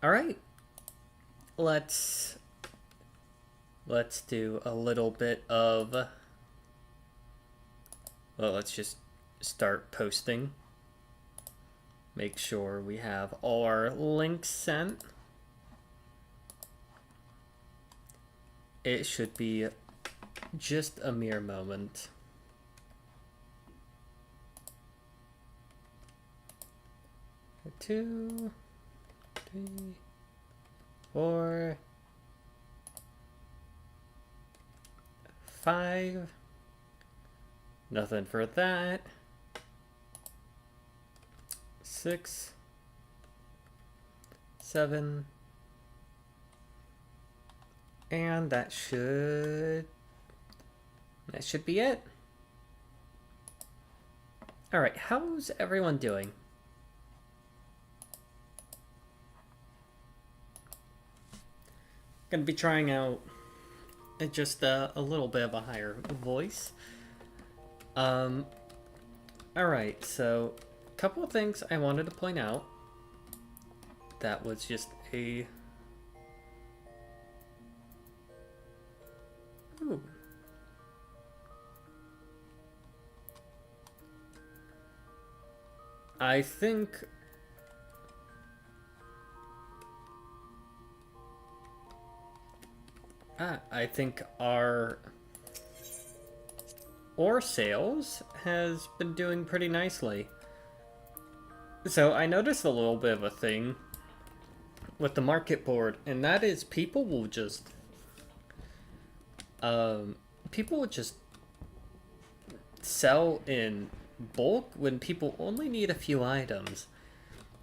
All right, let's do a little bit of, well, let's just start posting. Make sure we have all our links sent. It should be just a mere moment. Two, three, four, five. Nothing for that. 6, 7, and that should be it. All right, how's everyone doing? Gonna be trying out just a little bit of a higher voice. All right, so a couple of things I wanted to point out. That was just a... Ooh. I think... I think our ore sales has been doing pretty nicely. So I noticed a little bit of a thing with the market board, and that is people will just sell in bulk when people only need a few items.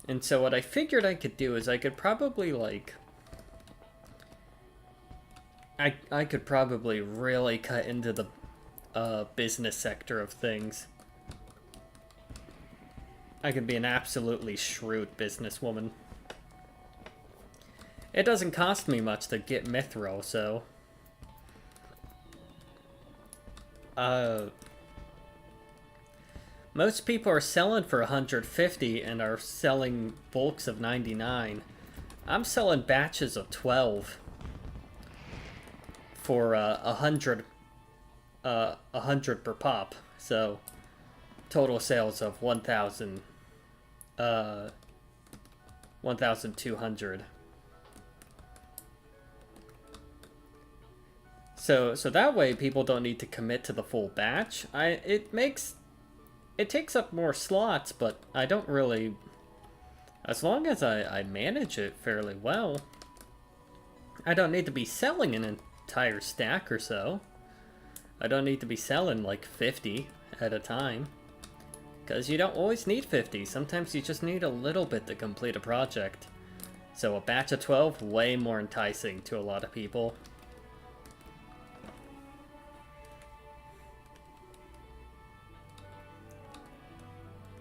And so what I figured I could do is I could probably like I could probably really cut into the business sector of things. I could be an absolutely shrewd businesswoman. It doesn't cost me much to get mithril, so... most people are selling for 150 and are selling bulks of 99. I'm selling batches of 12 for 100 per pop, so total sales of 1,200. So that way people don't need to commit to the full batch. It takes up more slots, but I don't really, as long as I manage it fairly well, I don't need to be selling an entire stack or so. I don't need to be selling like 50 at a time, because you don't always need 50. Sometimes you just need a little bit to complete a project. So a batch of 12, way more enticing to a lot of people.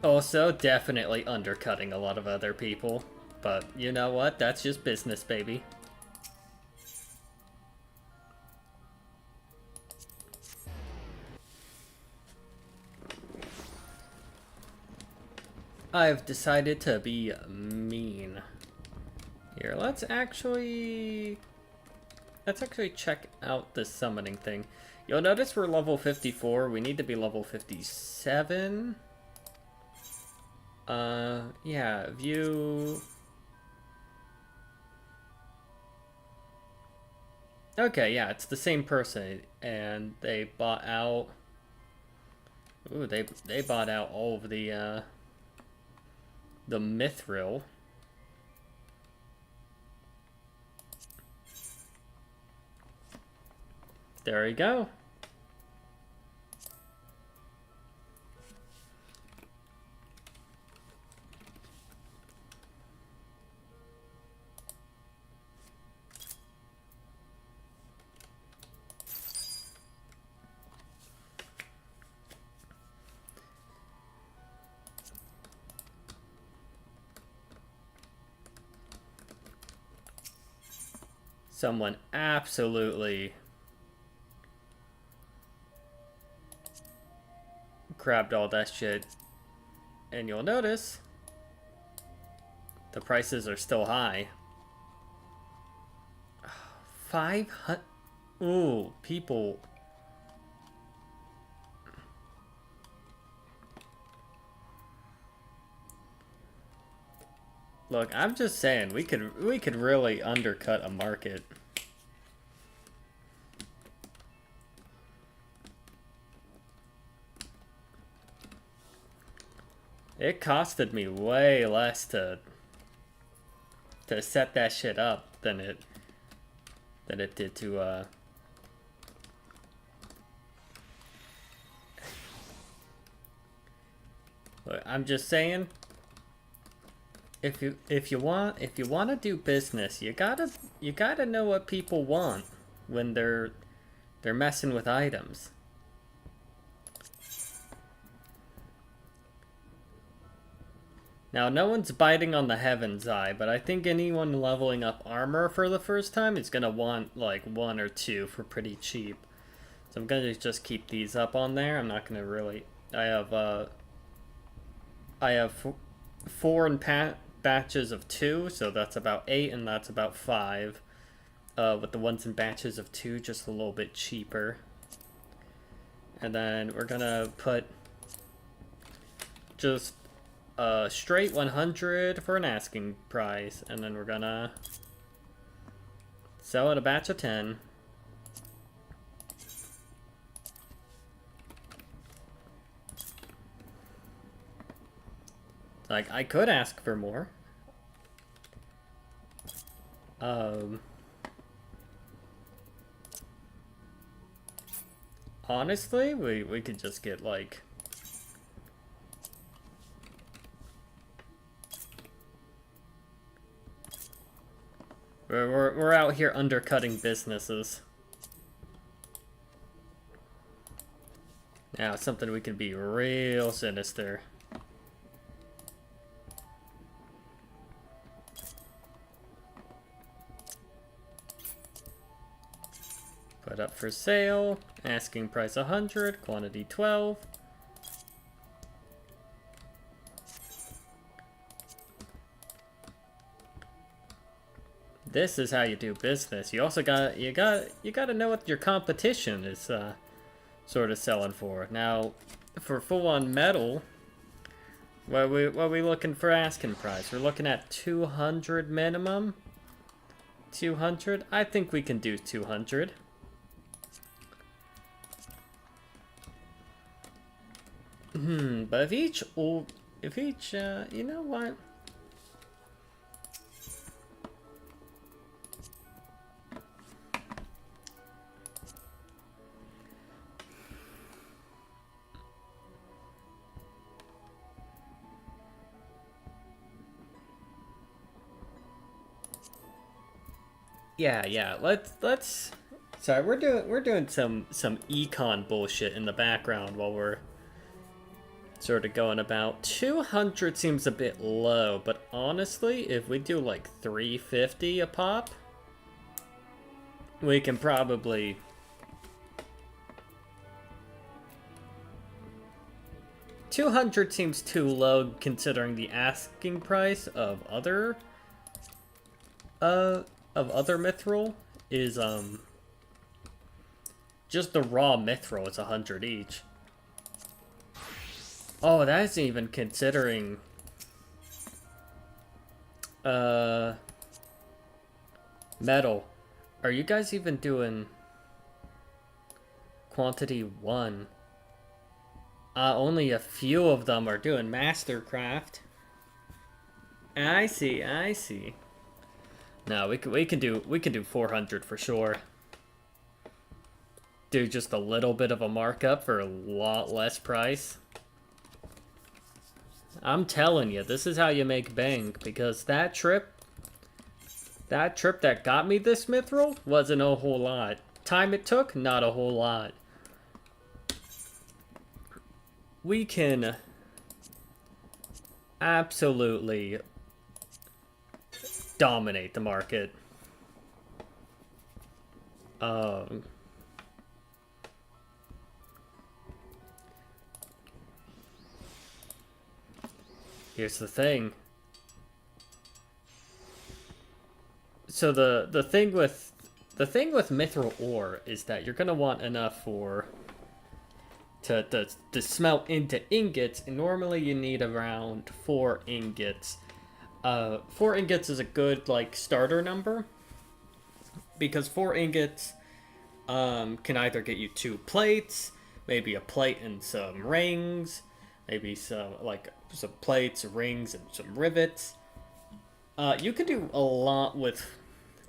Also, definitely undercutting a lot of other people. But you know what? That's just business, baby. I've decided to be mean. Here, let's actually check out this summoning thing. You'll notice we're level 54. We need to be level 57. Yeah, view... Okay, yeah, it's the same person, and they bought out... Ooh, they bought out all of the mithril. There we go. Someone absolutely grabbed all that shit. And you'll notice the prices are still high. 500. Ooh, people. Look, I'm just saying we could really undercut a market. It costed me way less to set that shit up than it did to Look, I'm just saying, if you want to do business, you gotta know what people want when they're messing with items. Now, no one's biting on the Heaven's Eye, but I think anyone leveling up armor for the first time is gonna want like 1 or 2 for pretty cheap. So I'm gonna just keep these up on there. I'm not gonna really. I have 4 in batches of 2, so that's about 8, and that's about 5. With the ones in batches of 2, just a little bit cheaper. And then we're gonna put just straight 100 for an asking price, and then we're gonna sell it a batch of 10. Like, I could ask for more. Honestly, we could just get like we're out here undercutting businesses. Now, something we can be real sinister. Put up for sale, asking price 100, quantity 12. This is how you do business. You also gotta know what your competition is sort of selling for. Now, for full-on metal, what are we looking for asking price? We're looking at 200 minimum. 200. I think we can do 200. But if each, you know what? Yeah. Let's. Sorry, we're doing some econ bullshit in the background while we're sort of going about. 200 seems a bit low, but honestly, if we do like 350 a pop, we can probably. $200 seems too low considering the asking price of other mithril is just the raw mithril is 100 each. Oh, that's even considering metal. Are you guys even doing quantity 1? Only a few of them are doing Mastercraft. I see. No, we can do 400 for sure. Do just a little bit of a markup for a lot less price. I'm telling you, this is how you make bank, because that trip that got me this mithril wasn't a whole lot. Time it took, not a whole lot. We can absolutely dominate the market. Here's the thing. So the thing with The thing with mithril ore is that you're gonna want enough to smelt into ingots, and normally you need around 4 ingots. 4 ingots is a good like starter number, because 4 ingots can either get you 2 plates, maybe a plate and some rings, maybe some plates, rings, and some rivets. You can do a lot with,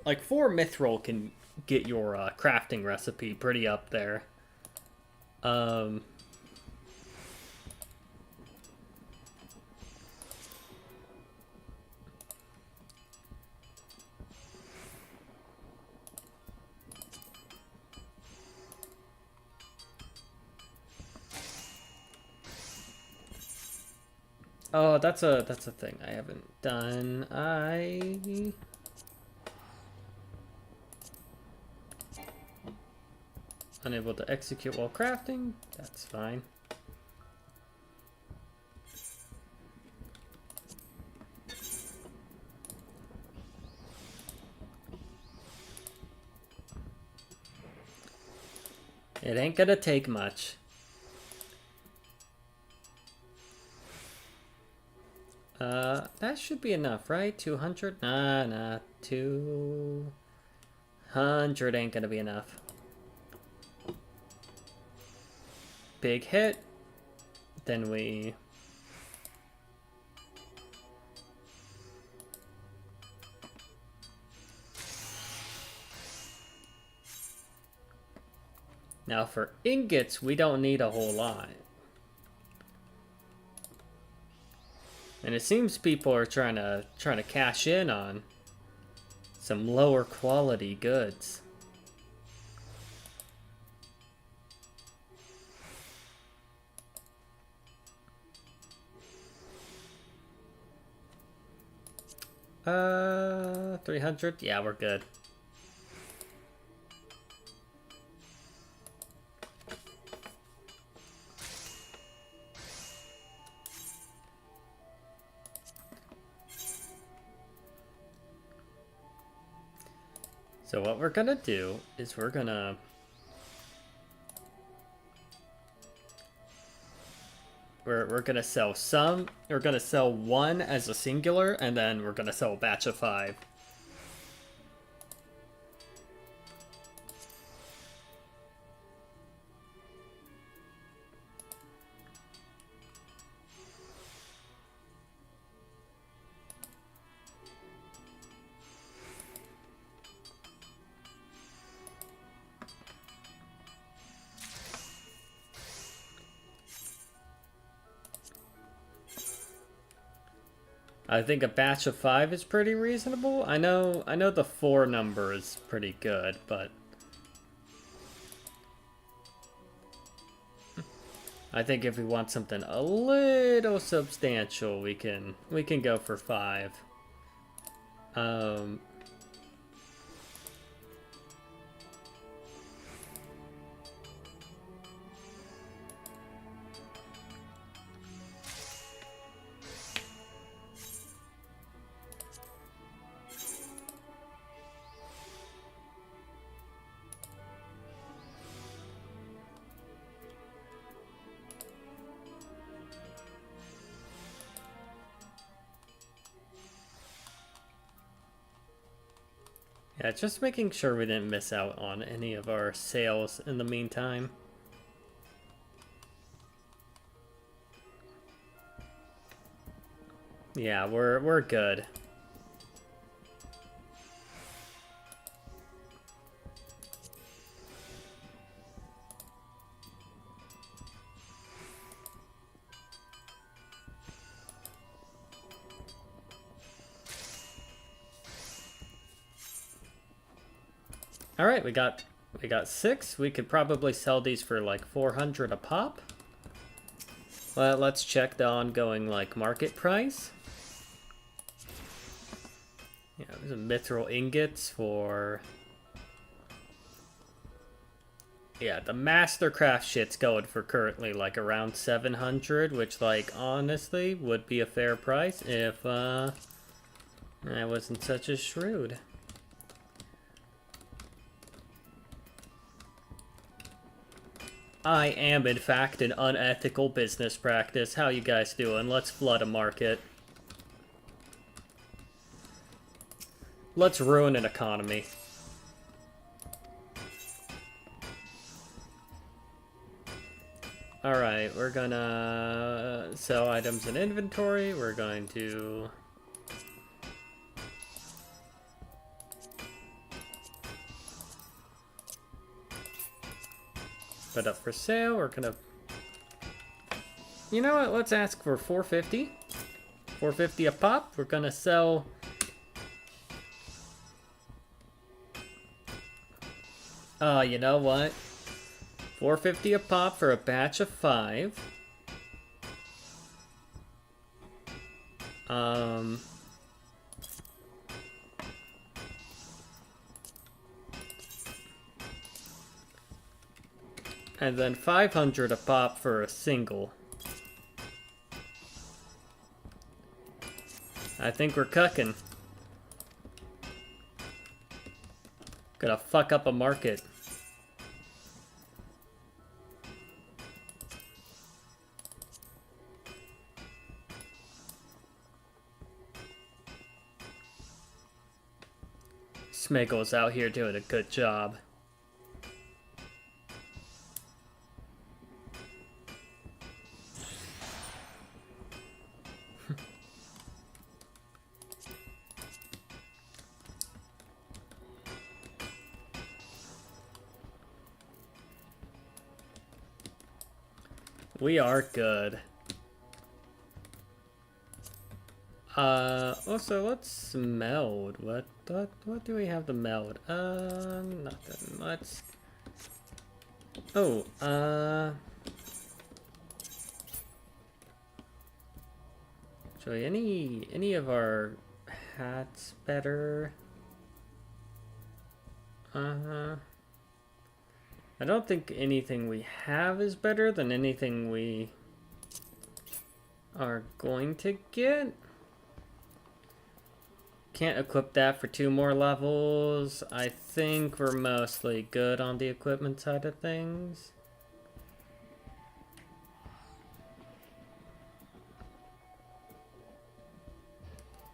like, 4 mithril can get your crafting recipe pretty up there. Oh, that's a thing I haven't done. Unable to execute while crafting. That's fine. It ain't gonna take much. That should be enough, right? 200? Nah, 200 ain't gonna be enough. Big hit. Then we... Now for ingots, we don't need a whole lot. And it seems people are trying to cash in on some lower quality goods. $300? Yeah, we're good. So what we're gonna do is we're gonna sell some. We're gonna sell 1 as a singular, and then we're gonna sell a batch of 5. I think a batch of 5 is pretty reasonable. I know the 4 number is pretty good, but I think if we want something a little substantial, we can go for 5. Yeah, just making sure we didn't miss out on any of our sales in the meantime. Yeah, we're good. All right, we got 6. We could probably sell these for like 400 a pop. Well, let's check the ongoing like market price. Yeah, there's a mithril ingots for... Yeah, the Mastercraft shit's going for currently like around 700, which like honestly would be a fair price if I wasn't such a shrew. I am, in fact, an unethical business practice. How you guys doing? Let's flood a market. Let's ruin an economy. Alright, we're gonna sell items in inventory. We're going to... put up for sale. We're gonna... You know what? Let's ask for 450. 450 a pop. We're gonna sell... you know what? 450 a pop for a batch of 5. And then 500 a pop for a single. I think we're cooking. Gonna fuck up a market. Smeagol's out here doing a good job. We are good. Also, let's meld. What do we have to meld? Nothing. Let's... Oh, so any of our hats better? I don't think anything we have is better than anything we are going to get. Can't equip that for 2 more levels. I think we're mostly good on the equipment side of things.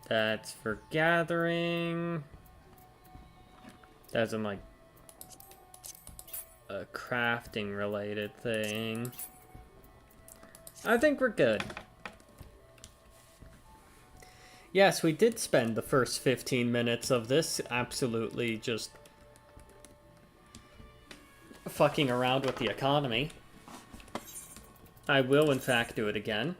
That's for gathering. That's in like a crafting related thing. I think we're good. Yes, we did spend the first 15 minutes of this absolutely just fucking around with the economy. I will, in fact, do it again.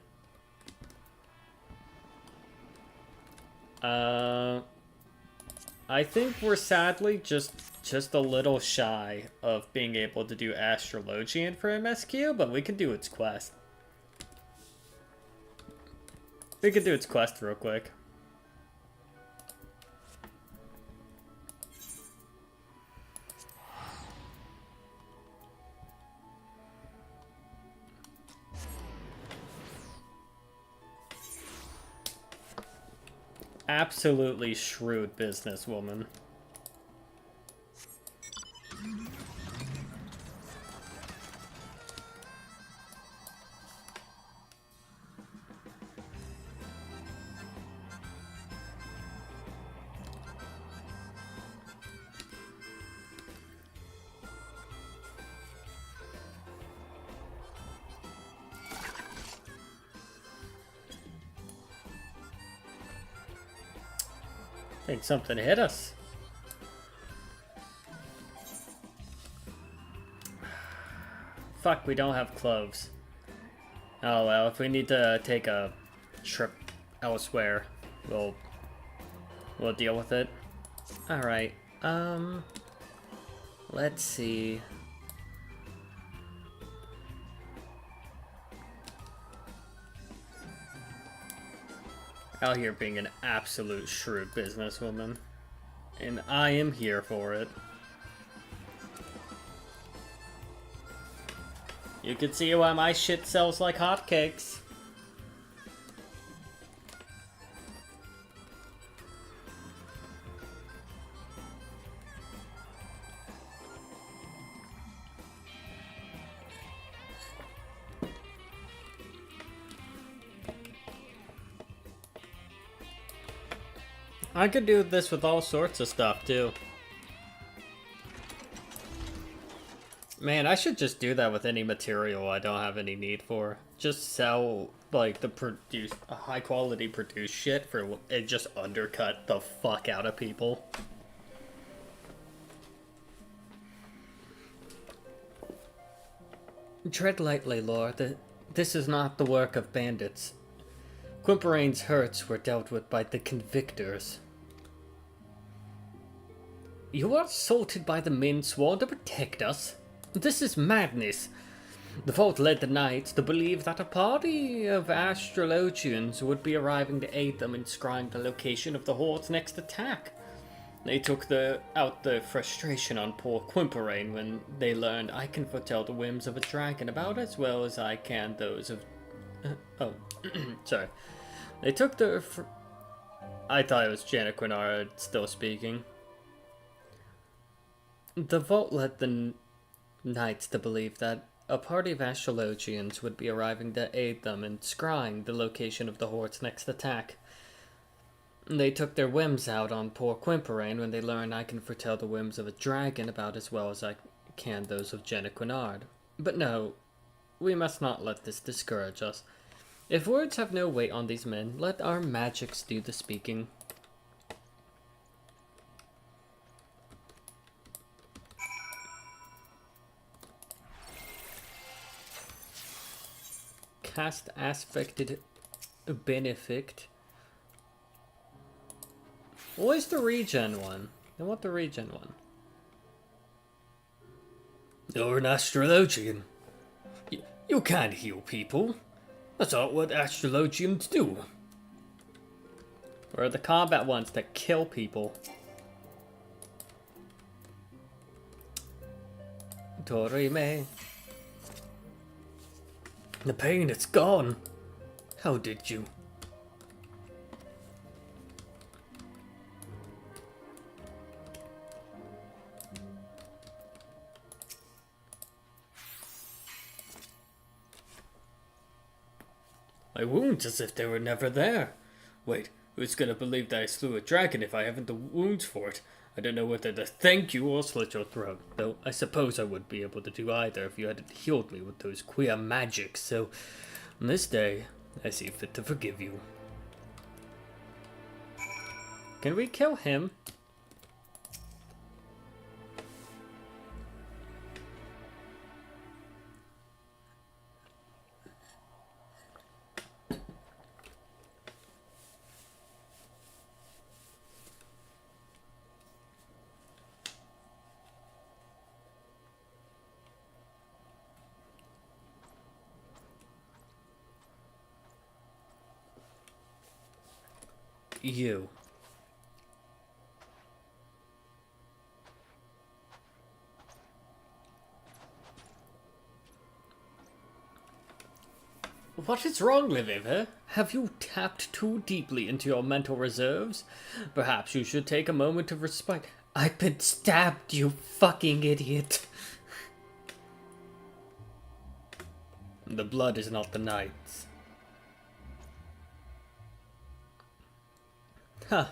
I think we're sadly just a little shy of being able to do Astrologian for MSQ, but we can do its quest. We could do its quest real quick. Absolutely shrewd businesswoman. I think something hit us. Fuck, we don't have cloves. Oh well, if we need to take a trip elsewhere, we'll deal with it. Alright, let's see. Out here being an absolute shrewd businesswoman. And I am here for it. You can see why my shit sells like hotcakes. I could do this with all sorts of stuff, too. Man, I should just do that with any material I don't have any need for. Just sell, like, high quality produced shit for it, just undercut the fuck out of people. Tread lightly, Lord. This is not the work of bandits. Quimperane's hurts were dealt with by the convictors. You are assaulted by the men sworn to protect us? This is madness. The Vault led the knights to believe that a party of astrologians would be arriving to aid them in scrying the location of the Horde's next attack. They took out the frustration on poor Quimperane when they learned I can foretell the whims of a dragon about as well as I can those of... sorry. They took I thought it was Janet Quinara still speaking. The Vault led the knights to believe that a party of astrologians would be arriving to aid them in scrying the location of the Horde's next attack. They took their whims out on poor Quimperane when they learned I can foretell the whims of a dragon about as well as I can those of Jenna Quinard. But no, we must not let this discourage us. If words have no weight on these men, let our magics do the speaking. Cast aspected benefic. Where's the regen one? I want the regen one. You're an astrologian. You can't heal people. That's not what astrologians do. Or the combat ones that kill people. Dorime. The pain, it's gone. How did you? My wounds as if they were never there. Wait, who's gonna believe that I slew a dragon if I haven't the wounds for it? I don't know whether to thank you or slit your throat, though I suppose I would be able to do either if you hadn't healed me with those queer magics, so on this day, I see fit to forgive you. Can we kill him? You. What is wrong, Liviva? Have you tapped too deeply into your mental reserves? Perhaps you should take a moment of respite. I've been stabbed, you fucking idiot. The blood is not the knight's. Huh,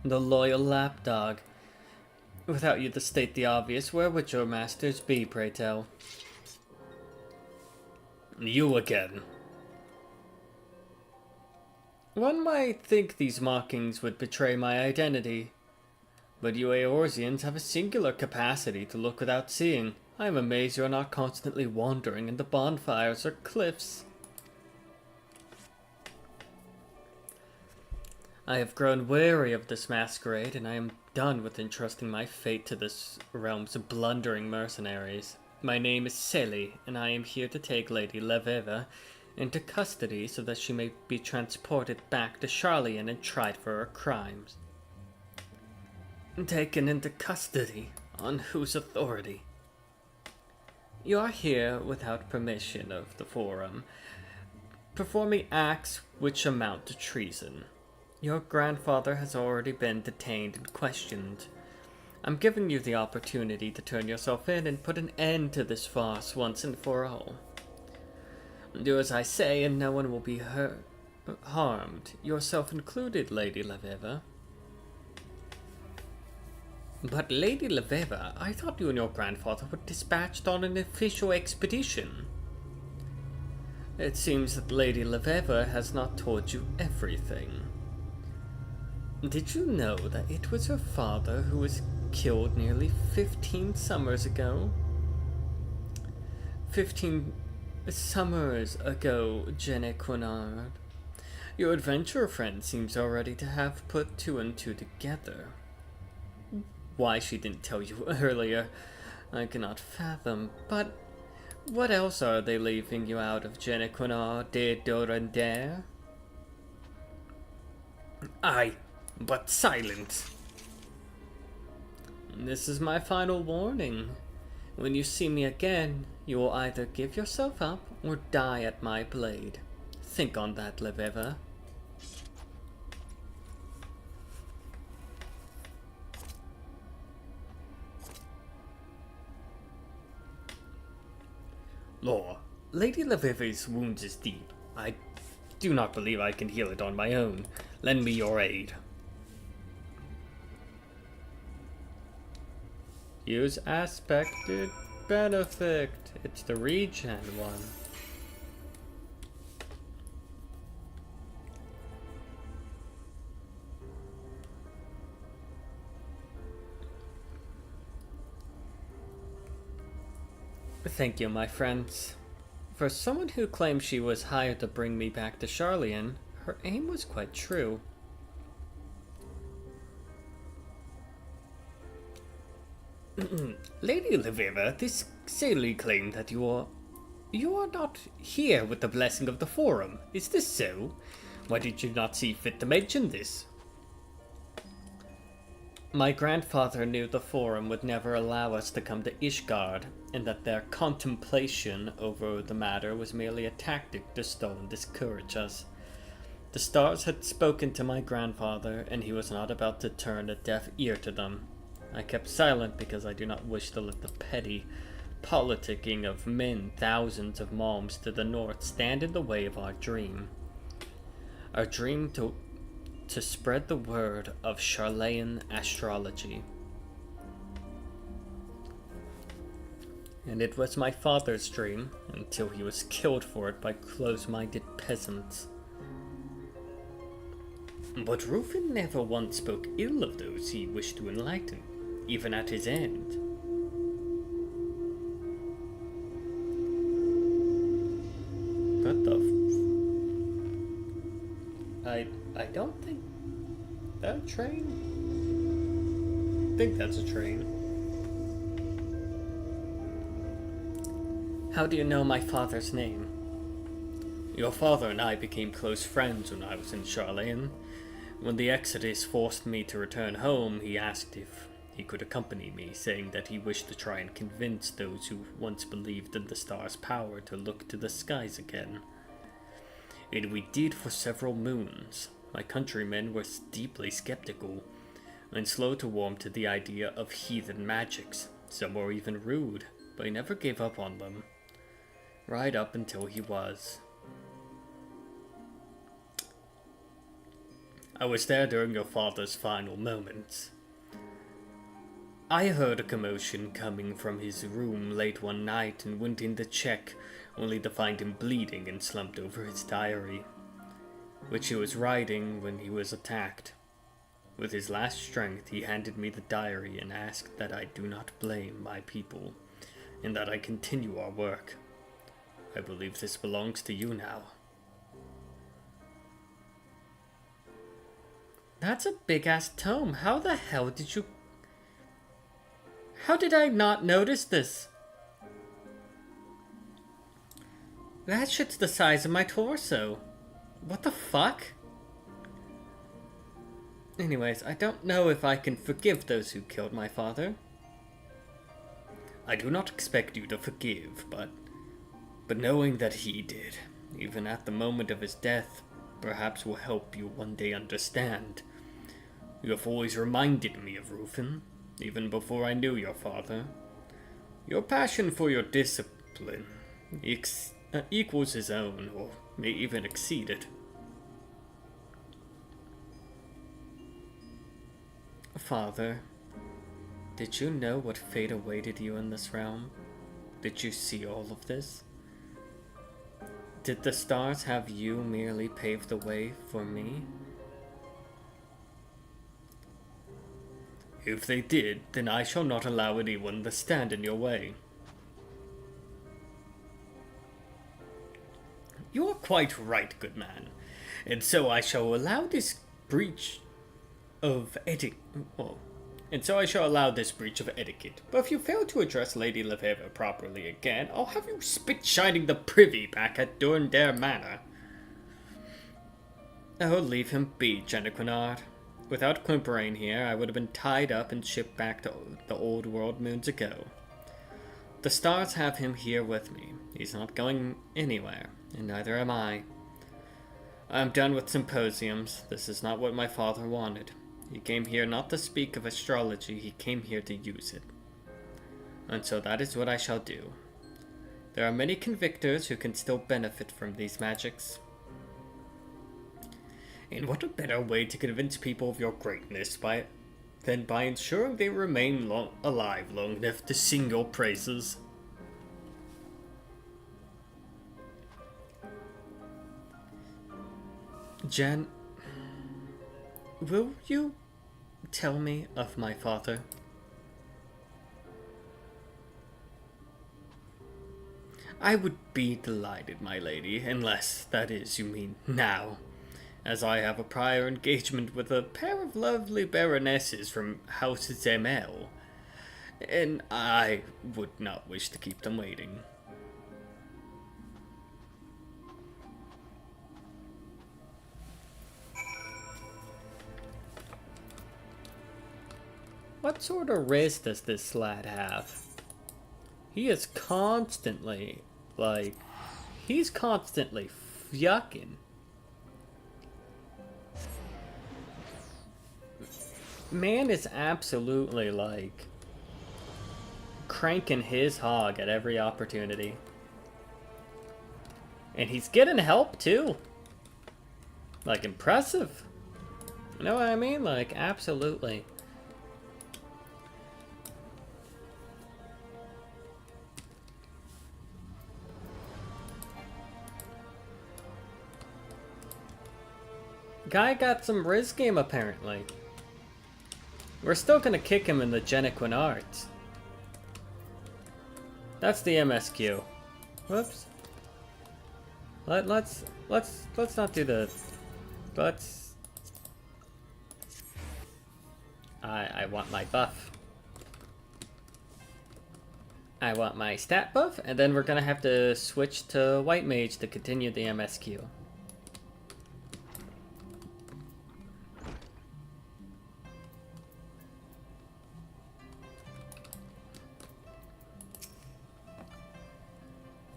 the loyal lapdog. Without you to state the obvious, where would your masters be, pray tell? You again. One might think these mockings would betray my identity, but you Eorzeans have a singular capacity to look without seeing. I am amazed you are not constantly wandering in the bonfires or cliffs. I have grown weary of this masquerade, and I am done with entrusting my fate to this realm's blundering mercenaries. My name is Seli, and I am here to take Lady Leveva into custody so that she may be transported back to Charlian and tried for her crimes. Taken into custody? On whose authority? You are here without permission of the Forum, performing acts which amount to treason. Your grandfather has already been detained and questioned. I'm giving you the opportunity to turn yourself in and put an end to this farce once and for all. Do as I say and no one will be harmed, yourself included, Lady Leveva. But Lady Leveva, I thought you and your grandfather were dispatched on an official expedition. It seems that Lady Leveva has not told you everything. Did you know that it was her father who was killed nearly 15 summers ago? 15 summers ago, Jenny Quinard. Your adventurer friend seems already to have put two and two together. Why she didn't tell you earlier, I cannot fathom, but what else are they leaving you out of, Jenny Quinard de Dorandere? Aye, but silence. This is my final warning. When you see me again, you will either give yourself up or die at my blade. Think on that, Leveva. Law, Lady Leveva's wounds is deep. I do not believe I can heal it on my own. Lend me your aid. Use aspected benefit. It's the regen one. Thank you, my friends. For someone who claimed she was hired to bring me back to Charlian, her aim was quite true. Lady Leveva, this silly claim that you are not here with the blessing of the Forum. Is this so? Why did you not see fit to mention this? My grandfather knew the Forum would never allow us to come to Ishgard, and that their contemplation over the matter was merely a tactic to stall and discourage us. The stars had spoken to my grandfather, and he was not about to turn a deaf ear to them. I kept silent because I do not wish to let the petty politicking of men thousands of malms to the north stand in the way of our dream. Our dream to spread the word of Charlayan astrology. And it was my father's dream, until he was killed for it by close-minded peasants. But Rufin never once spoke ill of those he wished to enlighten, even at his end. What the I don't think that a train? I think that's a train. How do you know my father's name? Your father and I became close friends when I was in Charlayan. When the Exodus forced me to return home, he asked if he could accompany me, saying that he wished to try and convince those who once believed in the star's power to look to the skies again. And we did for several moons. My countrymen were deeply skeptical, and slow to warm to the idea of heathen magics. Some were even rude, but he never gave up on them. Right up until he was. I was there during your father's final moments. I heard a commotion coming from his room late one night and went in to check, only to find him bleeding and slumped over his diary, which he was writing when he was attacked. With his last strength, he handed me the diary and asked that I do not blame my people, and that I continue our work. I believe this belongs to you now. That's a big-ass tome. How the hell did you... How did I not notice this? That shit's the size of my torso. What the fuck? Anyways, I don't know if I can forgive those who killed my father. I do not expect you to forgive, but knowing that he did, even at the moment of his death, perhaps will help you one day understand. You have always reminded me of Rufin, even before I knew your father. Your passion for your discipline equals his own, or may even exceed it. Father, Did you know what fate awaited you in this realm? Did you see all of this? Did the stars have you merely pave the way for me? If they did, then I shall not allow anyone to stand in your way. You are quite right, good man. And so I shall allow this breach of etiquette. But if you fail to address Lady Lefebvre properly again, I'll have you spit shining the privy back at Durndare Manor. Oh, leave him be, Genequinard. Without Quimperane here, I would have been tied up and shipped back to the old world moons ago. The stars have him here with me. He's not going anywhere, and neither am I. I'm done with symposiums. This is not what my father wanted. He came here not to speak of astrology, he came here to use it. And so that is what I shall do. There are many convictors who can still benefit from these magics. And what a better way to convince people of your greatness than by ensuring they remain alive long enough to sing your praises? Jen, will you tell me of my father? I would be delighted, my lady, unless, that is, you mean now, as I have a prior engagement with a pair of lovely baronesses from House Zemel, and I would not wish to keep them waiting. What sort of wrist does this lad have? He is constantly, he's constantly yucking. Man is absolutely, cranking his hog at every opportunity. And he's getting help, too. Impressive. You know what I mean? Absolutely. Guy got some Riz game, apparently. We're still gonna kick him in the Genequin Arts. That's the MSQ. Whoops. Let's not do the. I want my buff. I want my stat buff, and then we're gonna have to switch to White Mage to continue the MSQ.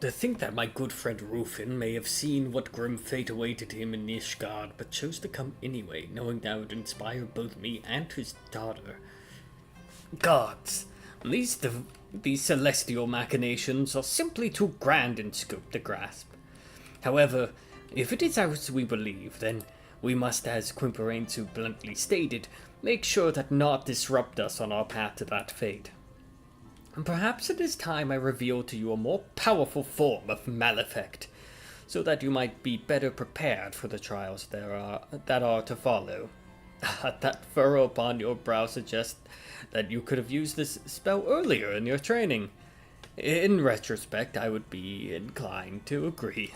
To think that my good friend Rufin may have seen what grim fate awaited him in Nishgard, but chose to come anyway, knowing that would inspire both me and his daughter. Gods, these celestial machinations are simply too grand in scope to grasp. However, if it is as we believe, then we must, as Quimperane so bluntly stated, make sure that naught disrupt us on our path to that fate. And perhaps it is time I reveal to you a more powerful form of Malefict, so that you might be better prepared for the trials that are to follow. That furrow upon your brow suggests that you could have used this spell earlier in your training. In retrospect, I would be inclined to agree.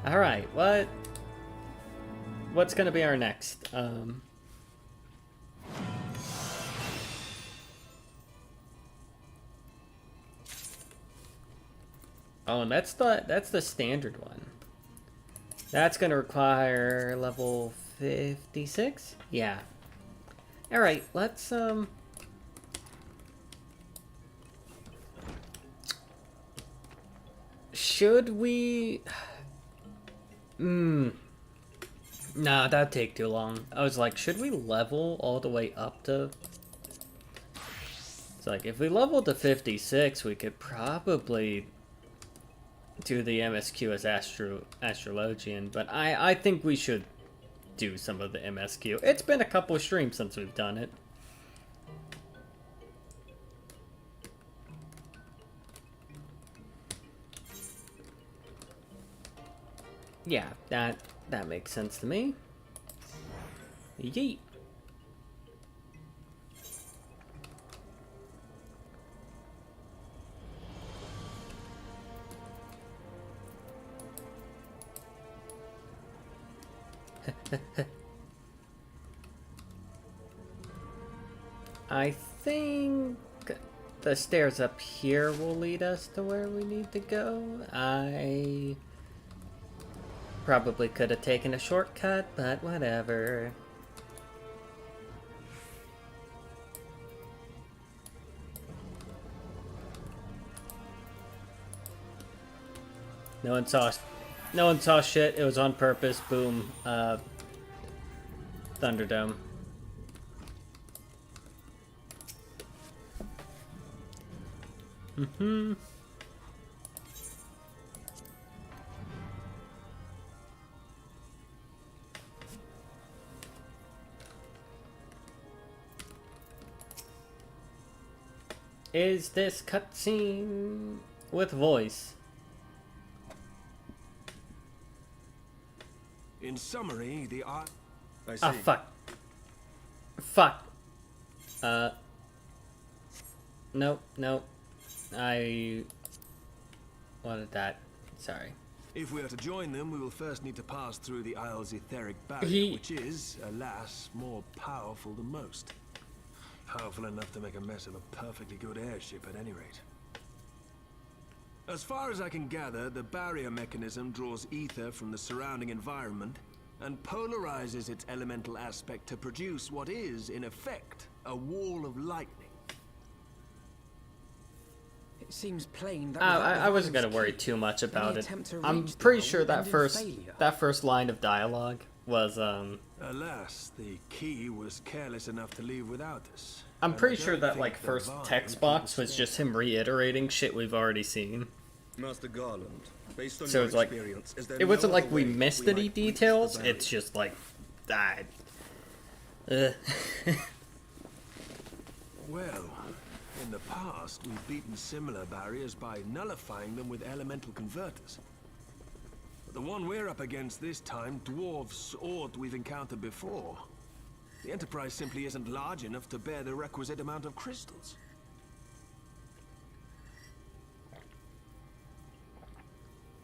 Alright, what's gonna be our next? Oh, and that's the standard one. That's gonna require level 56? Yeah. Alright, let's should we Nah, that'd take too long. I was like, should we level all the way up to... It's like, if we leveled to 56, we could probably do the MSQ as Astrologian, but I think we should do some of the MSQ. It's been a couple of streams since we've done it. Yeah, that makes sense to me. Yeet. I think the stairs up here will lead us to where we need to go. I probably could have taken a shortcut, but whatever. No one saw shit. It was on purpose. Boom. Thunderdome. Mm-hmm. Is this cutscene with voice? In summary, the art... I see. Ah, fuck. Fuck. Nope, nope. I wanted that. Sorry. If we are to join them, we will first need to pass through the Isle's etheric barrier, which is, alas, more powerful than most. Powerful enough to make a mess of a perfectly good airship at any rate. As far as I can gather, the barrier mechanism draws ether from the surrounding environment and polarizes its elemental aspect to produce what is, in effect, a wall of lightning. It seems plain that I wasn't gonna worry too much about it. I'm pretty sure that first line of dialogue was Alas, the key was careless enough to leave without us. I'm pretty sure that like first text box was just him reiterating shit we've already seen. Master Garland, based on So your it's like experience, is there it wasn't no like other we way missed we any might reach details. the barrier? It's just like that. Uh. Well, in the past, we've beaten similar barriers by nullifying them with elemental converters. But the one we're up against this time dwarfs aught we've encountered before. The Enterprise simply isn't large enough to bear the requisite amount of crystals.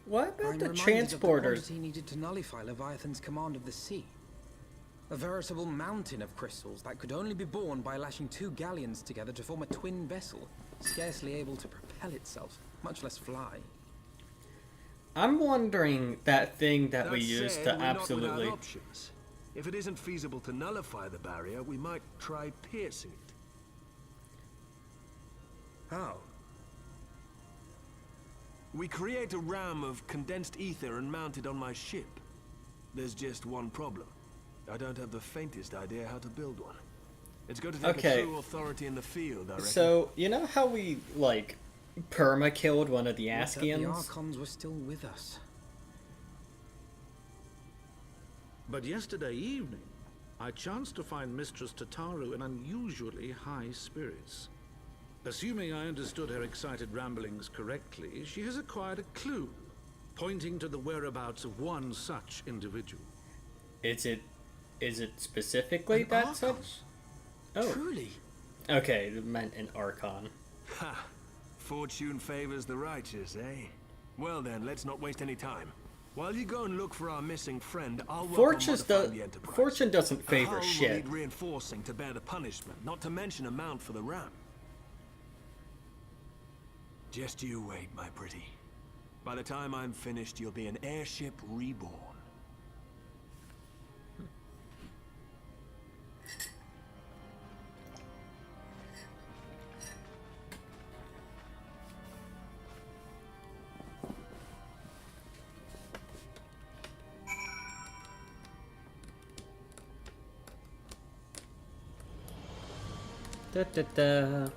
What about I'm the reminded of the transporters? quantity needed to nullify Leviathan's command of the sea. A veritable mountain of crystals that could only be borne by lashing two galleons together to form a twin vessel, scarcely able to propel itself, much less fly. I'm wondering that thing that we used said, to we're not absolutely. without options. If it isn't feasible to nullify the barrier, we might try piercing it. How? We create a ram of condensed ether and mount it on my ship. There's just one problem. I don't have the faintest idea how to build one. It's going to take Okay. a true authority in the field, I reckon. So you know how we like perma killed one of the What if the Askians? Archons were still with us. But yesterday evening, I chanced to find Mistress Tataru in unusually high spirits. Assuming I understood her excited ramblings correctly, she has acquired a clue, pointing to the whereabouts of one such individual. Is it specifically An that Archon? such? Oh, Truly? okay, it meant an Archon. Ha! Fortune favors the righteous, eh? Well then, let's not waste any time. While you go and look for our missing friend, I'll work on modifying the Enterprise. Fortune doesn't The favor hull will shit. need reinforcing to bear the punishment, not to mention a mount for the ram. Just you wait, my pretty. By the time I'm finished, you'll be an airship reborn. Da, da, da.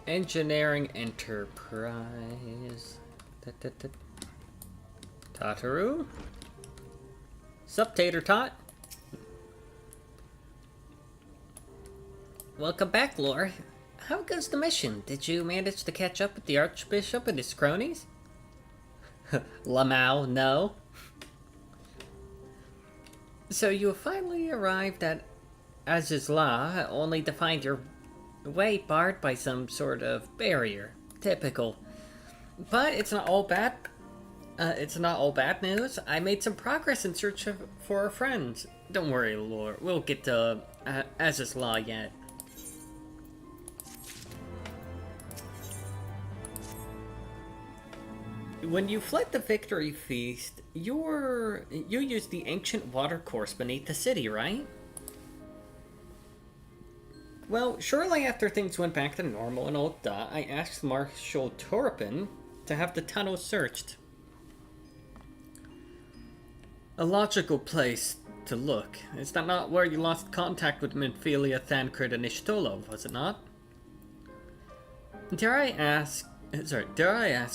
Engineering Enterprise. Tataru? Sup, Tater Tot? Welcome back, Lore. How goes the mission? Did you manage to catch up with the Archbishop and his cronies? Lamau, no. So you finally arrived at Azizla, only to find your way barred by some sort of barrier. Typical. But it's not all bad. It's not all bad news. I made some progress in search for our friends. Don't worry, Lore. We'll get to Azizla yet. When you fled the Victory Feast, you used the ancient watercourse beneath the city, right? Well, shortly after things went back to normal in Ulta, I asked Marshal Turpin to have the tunnel searched. A logical place to look. Is that not where you lost contact with Minfilia, Thancred, and Ishtolo, was it not? Dare I ask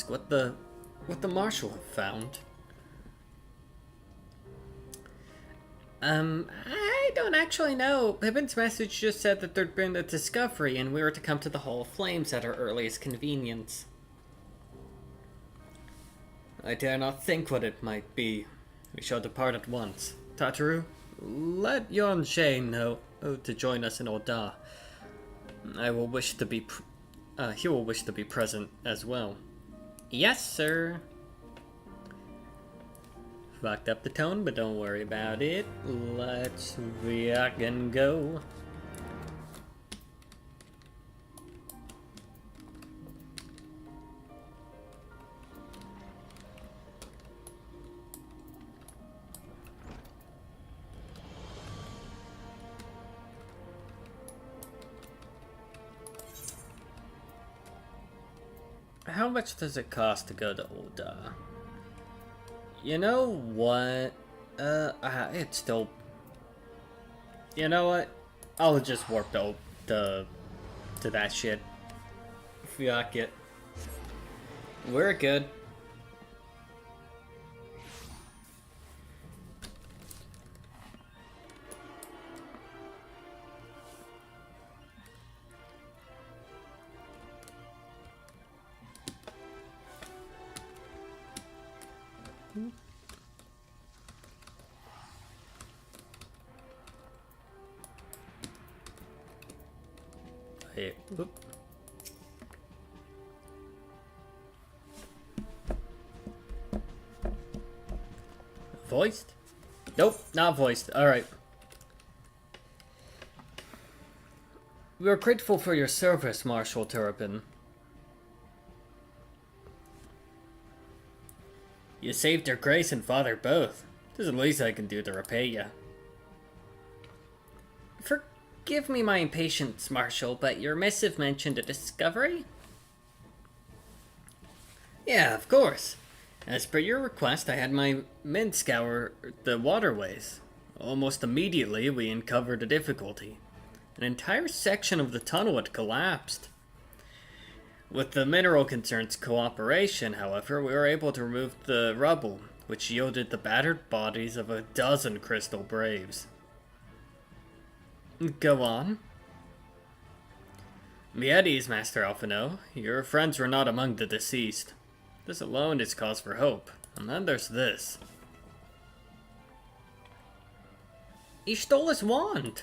what the Marshal found? I don't actually know. Pippin's message just said that there'd been a discovery and we were to come to the Hall of Flames at our earliest convenience. I dare not think what it might be. We shall depart at once. Tataru, let Yon Shane know to join us in Oda. He will wish to be present as well. Yes, sir. Fucked up the tone, but don't worry about it. Let's rock and go. How much does it cost to go to Oda? You know what? It's still... You know what? I'll just warp to that shit. Fuck it. We're good. Hey, whoop. Voiced? Nope, not voiced. Alright. We are grateful for your service, Marshal Turpin. You saved your grace and father both. There's the least I can do to repay you. Forgive me my impatience, Marshal, but your missive mentioned a discovery? Yeah, of course. As per your request, I had my men scour the waterways. Almost immediately, we uncovered a difficulty. An entire section of the tunnel had collapsed. With the Mineral Concern's cooperation, however, we were able to remove the rubble, which yielded the battered bodies of a dozen Crystal Braves. Go on. Be at ease, Master Alphino. Your friends were not among the deceased. This alone is cause for hope. And then there's this. He stole his wand!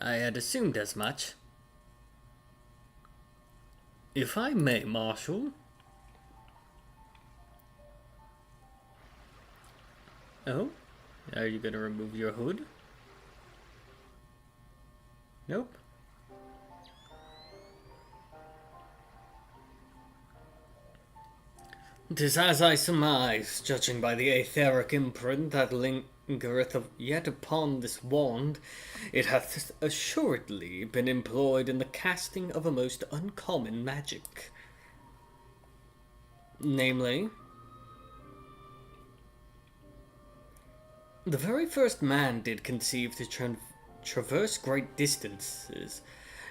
I had assumed as much. If I may, Marshal. Oh? Are you gonna remove your hood? Nope. 'Tis as I surmise, judging by the aetheric imprint that lingereth yet upon this wand, it hath assuredly been employed in the casting of a most uncommon magic. Namely, the very first man did conceive to traverse great distances,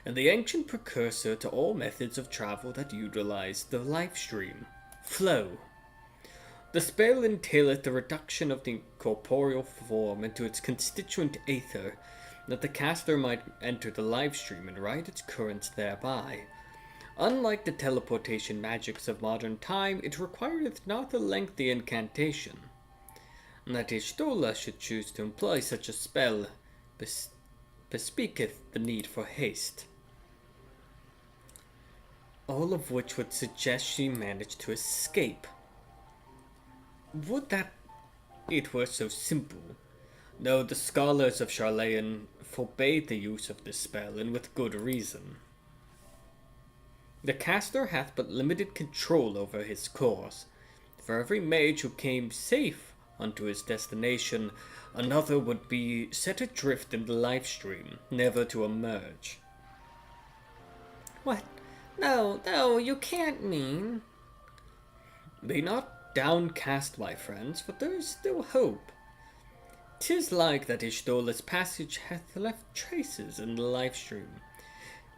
and the ancient precursor to all methods of travel that utilize the life stream, flow. The spell entaileth the reduction of the corporeal form into its constituent aether, that the caster might enter the life stream and ride its currents thereby. Unlike the teleportation magics of modern time, it requireth not a lengthy incantation. That Ishtola should choose to employ such a spell bespeaketh the need for haste. All of which would suggest she managed to escape. Would that it were so simple, though the scholars of Charlayan forbade the use of this spell, and with good reason. The caster hath but limited control over his course. For every mage who came safe unto his destination, another would be set adrift in the life stream, never to emerge. What? No, you can't mean... Be not downcast, my friends, for there is still hope. 'Tis like that Ishtola's passage hath left traces in the life stream.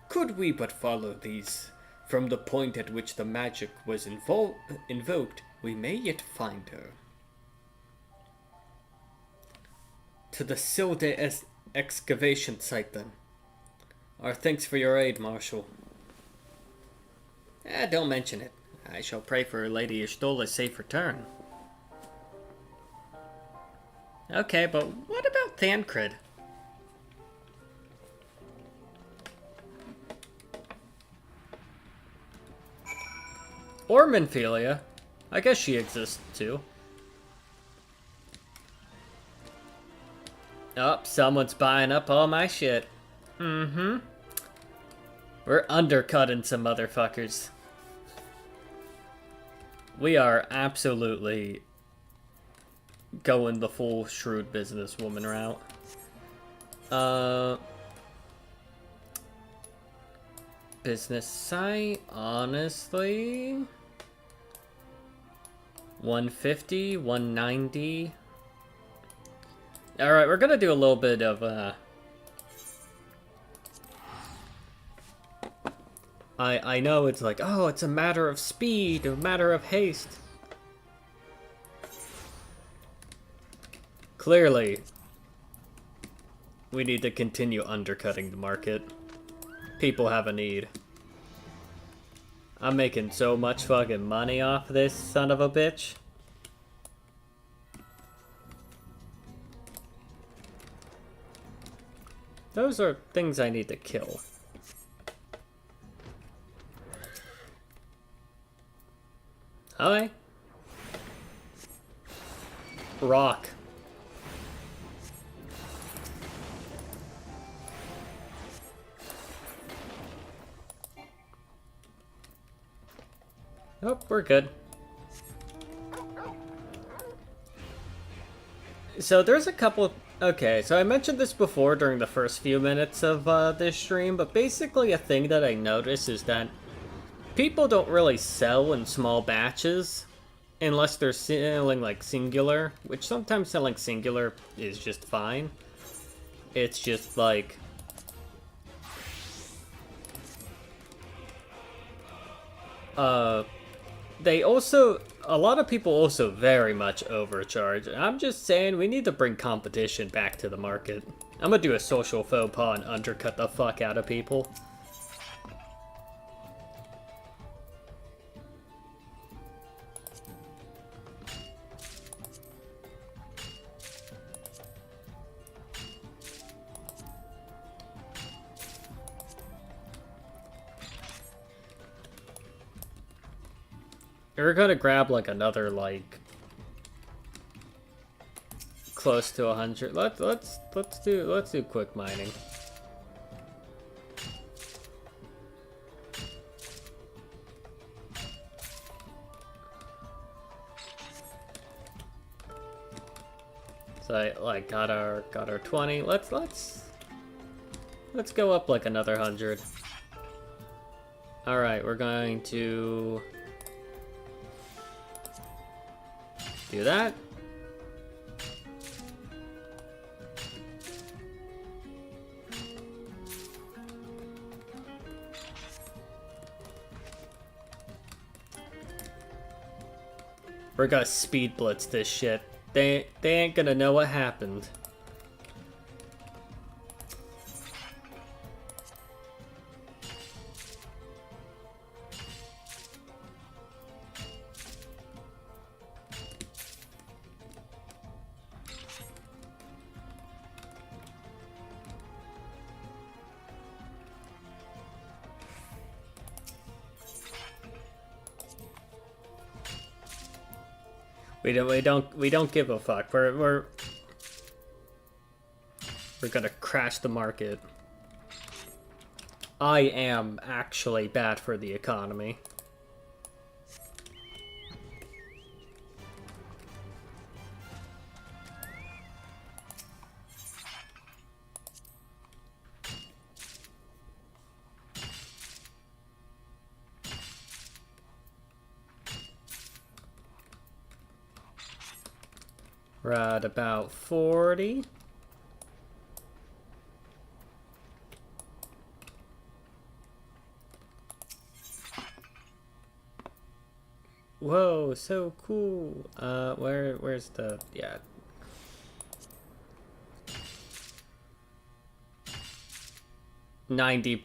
Could we but follow these from the point at which the magic was invoked, we may yet find her. To the Silde excavation site, then. Our thanks for your aid, Marshal. Don't mention it. I shall pray for Lady Ishtola's safe return. Okay, but what about Thancred? Or Minphilia. I guess she exists too. Oh, someone's buying up all my shit. Mm-hmm. We're undercutting some motherfuckers. We are absolutely going the full shrewd businesswoman route. Business site, honestly. 150, 190. Alright, we're gonna do a little bit of, I know it's like, oh, it's a matter of speed, a matter of haste. Clearly, we need to continue undercutting the market. People have a need. I'm making so much fucking money off this son of a bitch. Those are things I need to kill. Hi. Rock. Oh, we're good. So there's a couple... Okay, so I mentioned this before during the first few minutes of this stream, but basically a thing that I noticed is that people don't really sell in small batches unless they're selling like singular, which sometimes selling singular is just fine. It's just like... They also... A lot of people also very much overcharge. I'm just saying we need to bring competition back to the market. I'm gonna do a social faux pas and undercut the fuck out of people. We're gonna grab like another like close to 100. Let's do quick mining. So I like got our 20. Let's go up like another 100. All right, we're going to do that. We're gonna speed blitz this shit. They ain't gonna know what happened. We don't give a fuck. We're gonna crash the market. I am actually bad for the economy. We're at about 40. Whoa, so cool. Where's the, yeah. %90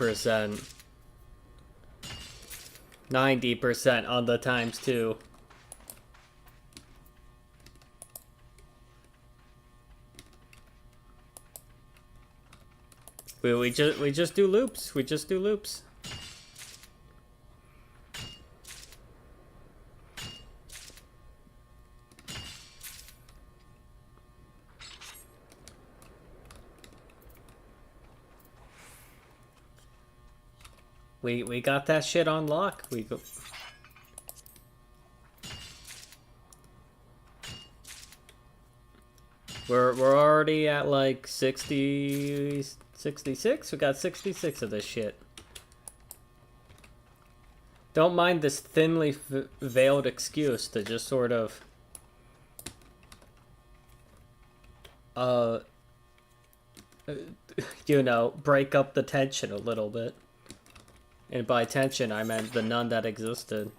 90% on the ×2. We just do loops. We just do loops. We got that shit on lock. We go. We're already at like 60, 66. We got 66 of this shit. Don't mind this thinly veiled excuse to just sort of you know, break up the tension a little bit. And by tension, I meant the none that existed.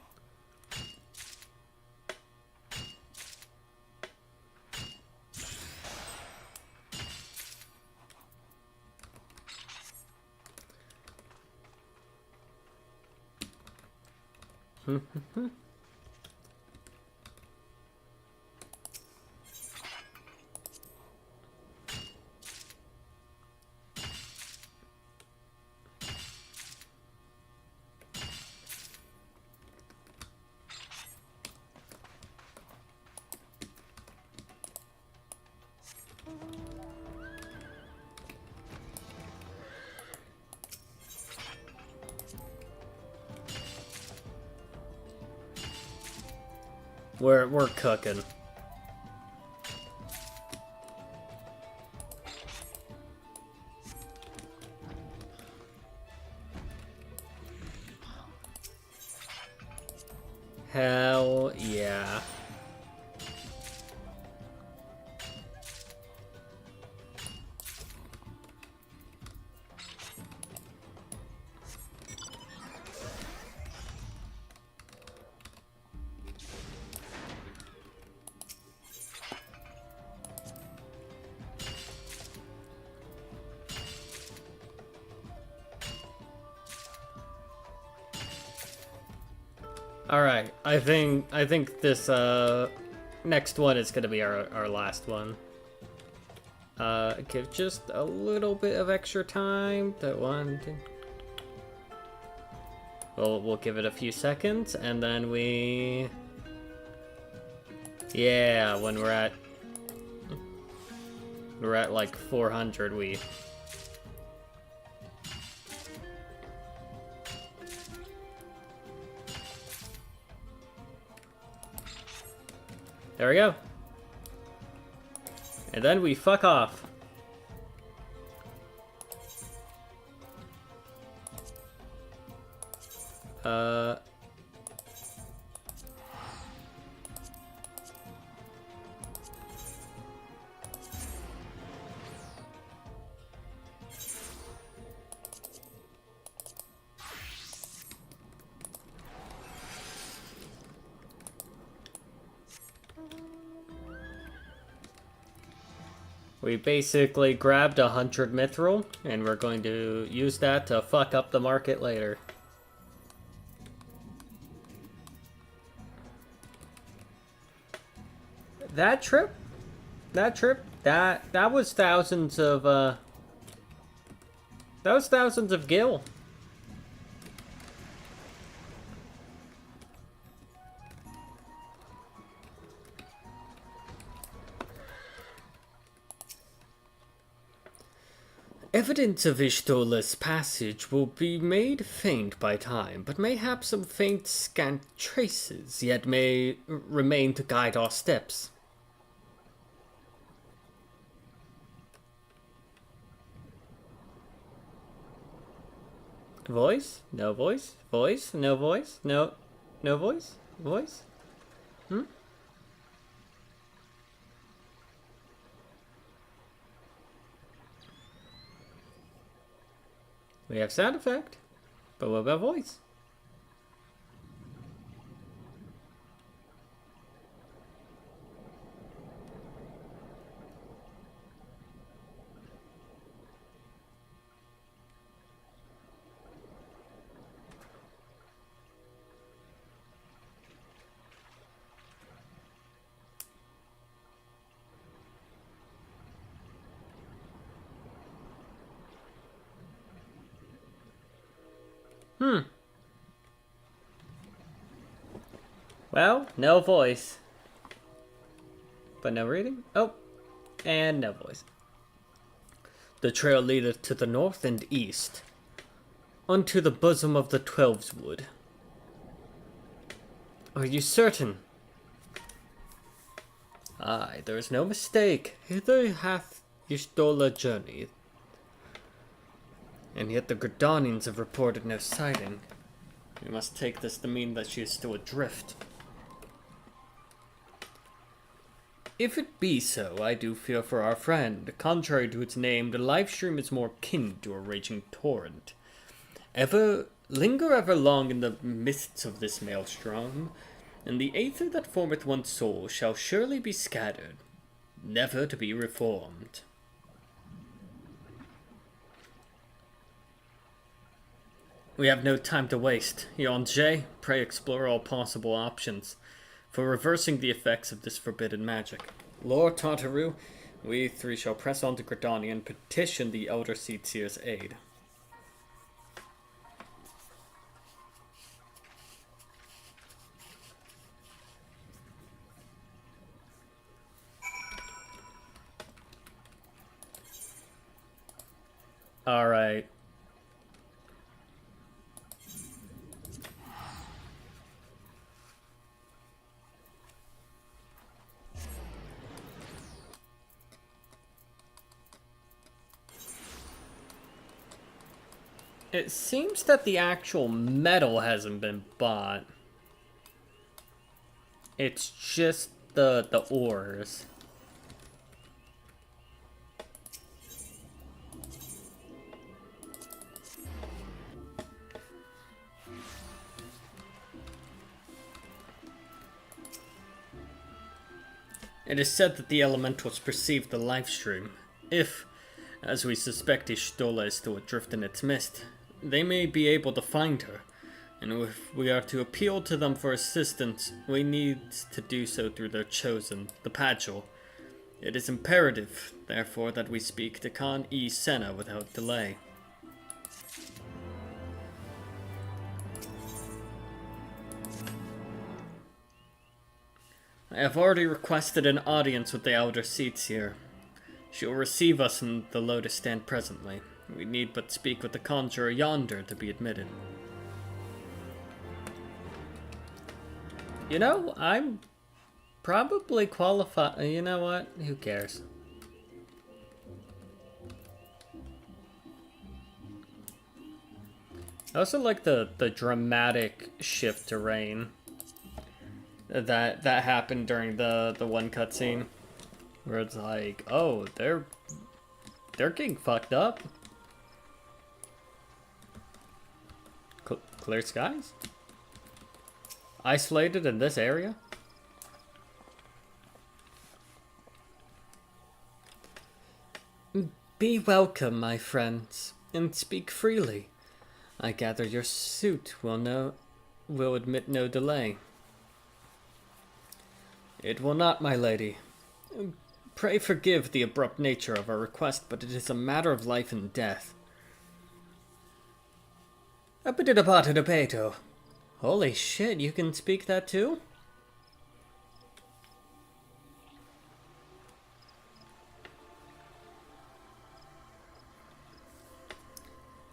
We're cooking. Hell yeah. Alright, I think this next one is gonna be our last one. Give just a little bit of extra time. That one. We'll give it a few seconds, and then we. Yeah, when we're at like 400, we. There we go. And then we fuck off. We basically grabbed 100 mithril, and we're going to use that to fuck up the market later. That was thousands of gil. Evidence of Ishtola's passage will be made faint by time, but mayhap some faint scant traces yet may remain to guide our steps. Voice? No voice? Voice? No voice? No voice? Voice? We have sound effect, but what about voice? Well, no voice. But no reading? Oh, and no voice. The trail leadeth to the north and east, unto the bosom of the Heavensward. Are you certain? Aye, there is no mistake. Hither hath Y'shtola journeyed. And yet the Gridanians have reported no sighting. We must take this to mean that she is still adrift. If it be so, I do fear for our friend. Contrary to its name, the live stream is more kin to a raging torrent. Linger ever long in the mists of this maelstrom, and the aether that formeth one's soul shall surely be scattered, never to be reformed. We have no time to waste. Yonjay, pray explore all possible options for reversing the effects of this forbidden magic. Lord Tartaru, we three shall press on to Gridania and petition the Elder Seedseer's aid. Alright. It seems that the actual metal hasn't been bought. It's just the ores. It is said that the elementals perceive the live stream. If, as we suspect, Y'shtola is still adrift in its mist, they may be able to find her, and if we are to appeal to them for assistance, we need to do so through their chosen, the Padgel. It is imperative, therefore, that we speak to Khan E. Senna without delay. I have already requested an audience with the Elder Seedseer. She will receive us in the Lotus Stand presently. We need but speak with the conjurer yonder to be admitted. You know, I'm probably qualified. You know what? Who cares? I also like the dramatic shift to rain that happened during the one cutscene, where it's like, oh, they're getting fucked up. Clear skies? Isolated in this area? Be welcome, my friends, and speak freely. I gather your suit will admit no delay. It will not, my lady. Pray forgive the abrupt nature of our request, but it is a matter of life and death. Abitidabatadabeto. Holy shit, you can speak that too?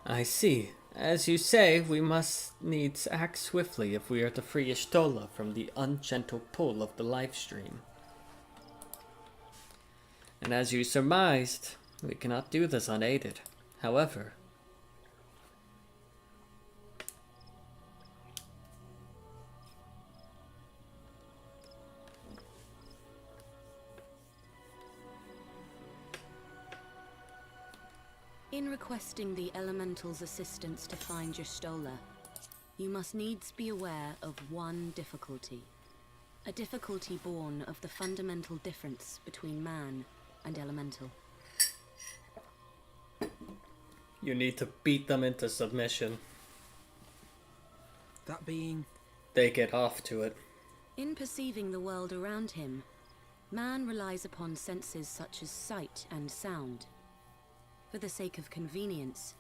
I see. As you say, we must needs act swiftly if we are to free Y'shtola from the ungentle pull of the life stream. And as you surmised, we cannot do this unaided. However, in requesting the Elemental's assistance to find Y'shtola, you must needs be aware of one difficulty. A difficulty born of the fundamental difference between man and Elemental. you need to beat them into submission. That being... They get off to it. In perceiving the world around him, man relies upon senses such as sight and sound. For the sake of convenience,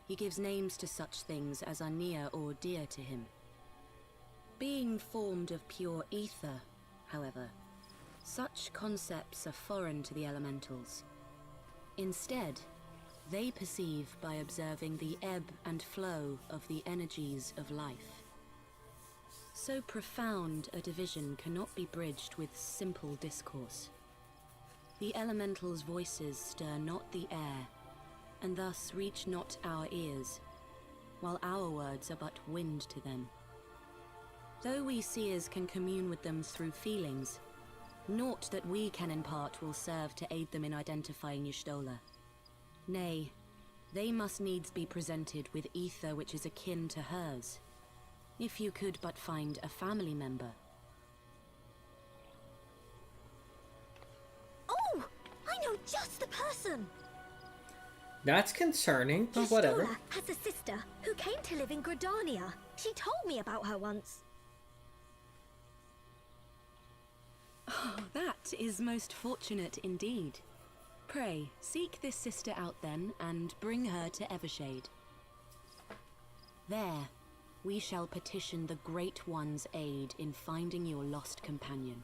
he gives names to such things as are near or dear to him. Being formed of pure ether, however, such concepts are foreign to the Elementals. Instead, they perceive by observing the ebb and flow of the energies of life. So profound a division cannot be bridged with simple discourse. The Elementals' voices stir not the air, and thus reach not our ears, while our words are but wind to them. Though we seers can commune with them through feelings, naught that we can impart will serve to aid them in identifying Y'shtola. Nay, they must needs be presented with ether which is akin to hers, if you could but find a family member. Oh! I know just the person! That's concerning, but whatever. Y'shtola has a sister who came to live in Gridania. She told me about her once. Oh, that is most fortunate indeed. Pray, seek this sister out then, and bring her to Evershade. There, we shall petition the Great One's aid in finding your lost companion.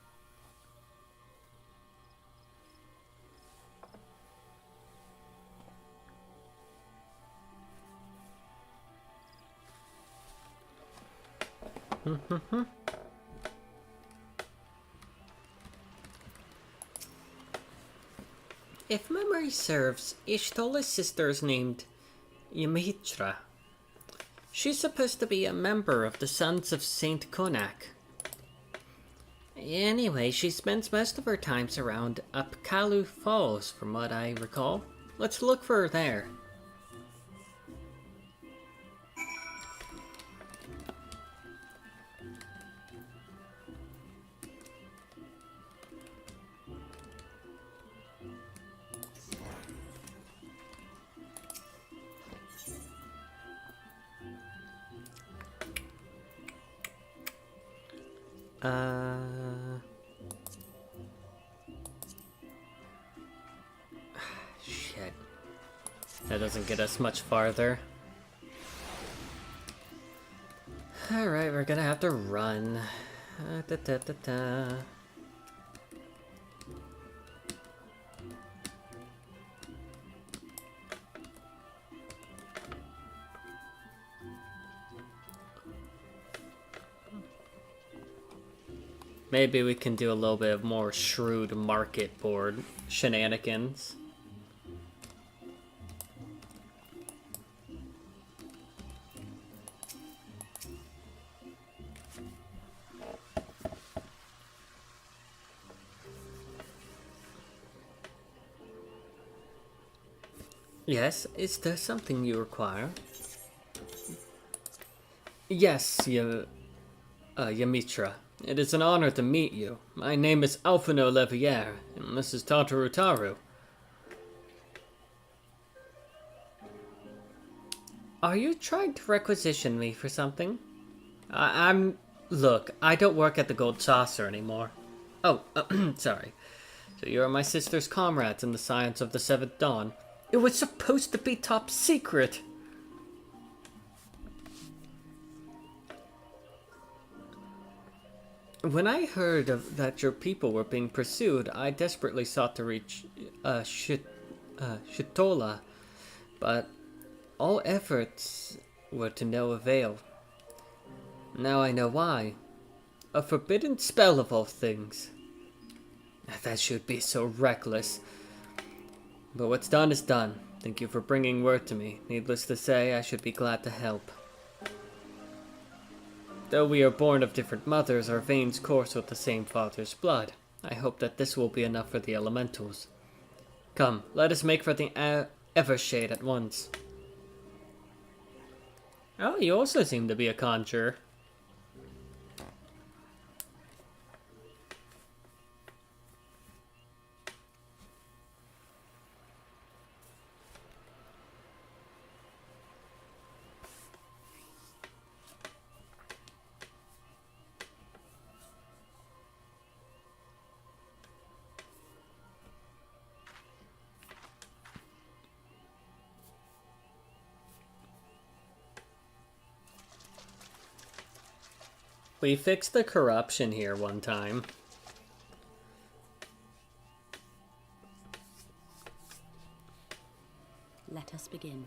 If memory serves, Y'shtola's sister is named Ymitra. She's supposed to be a member of the Sons of Saint Konak. Anyway, she spends most of her times around Upkalu Falls, from what I recall. Let's look for her there. Shit. That doesn't get us much farther. Alright, we're gonna have to run. Maybe we can do a little bit of more shrewd market board shenanigans. Yes, is there something you require? Yes, Ymitra. It is an honor to meet you. My name is Alphino Levier, and this is Tataru Taru. Are you trying to requisition me for something? Look, I don't work at the Gold Saucer anymore. Oh, sorry. So you are my sister's comrades in the science of the Seventh Dawn. It was supposed to be top secret! When I heard that your people were being pursued, I desperately sought to reach Shitola, but all efforts were to no avail. Now I know why. A forbidden spell of all things. That should be so reckless. But what's done is done. Thank you for bringing word to me. Needless to say, I should be glad to help. Though we are born of different mothers, our veins course with the same father's blood. I hope that this will be enough for the elementals. Come, let us make for the Evershade at once. Oh, you also seem to be a conjurer. We fixed the corruption here one time. Let us begin.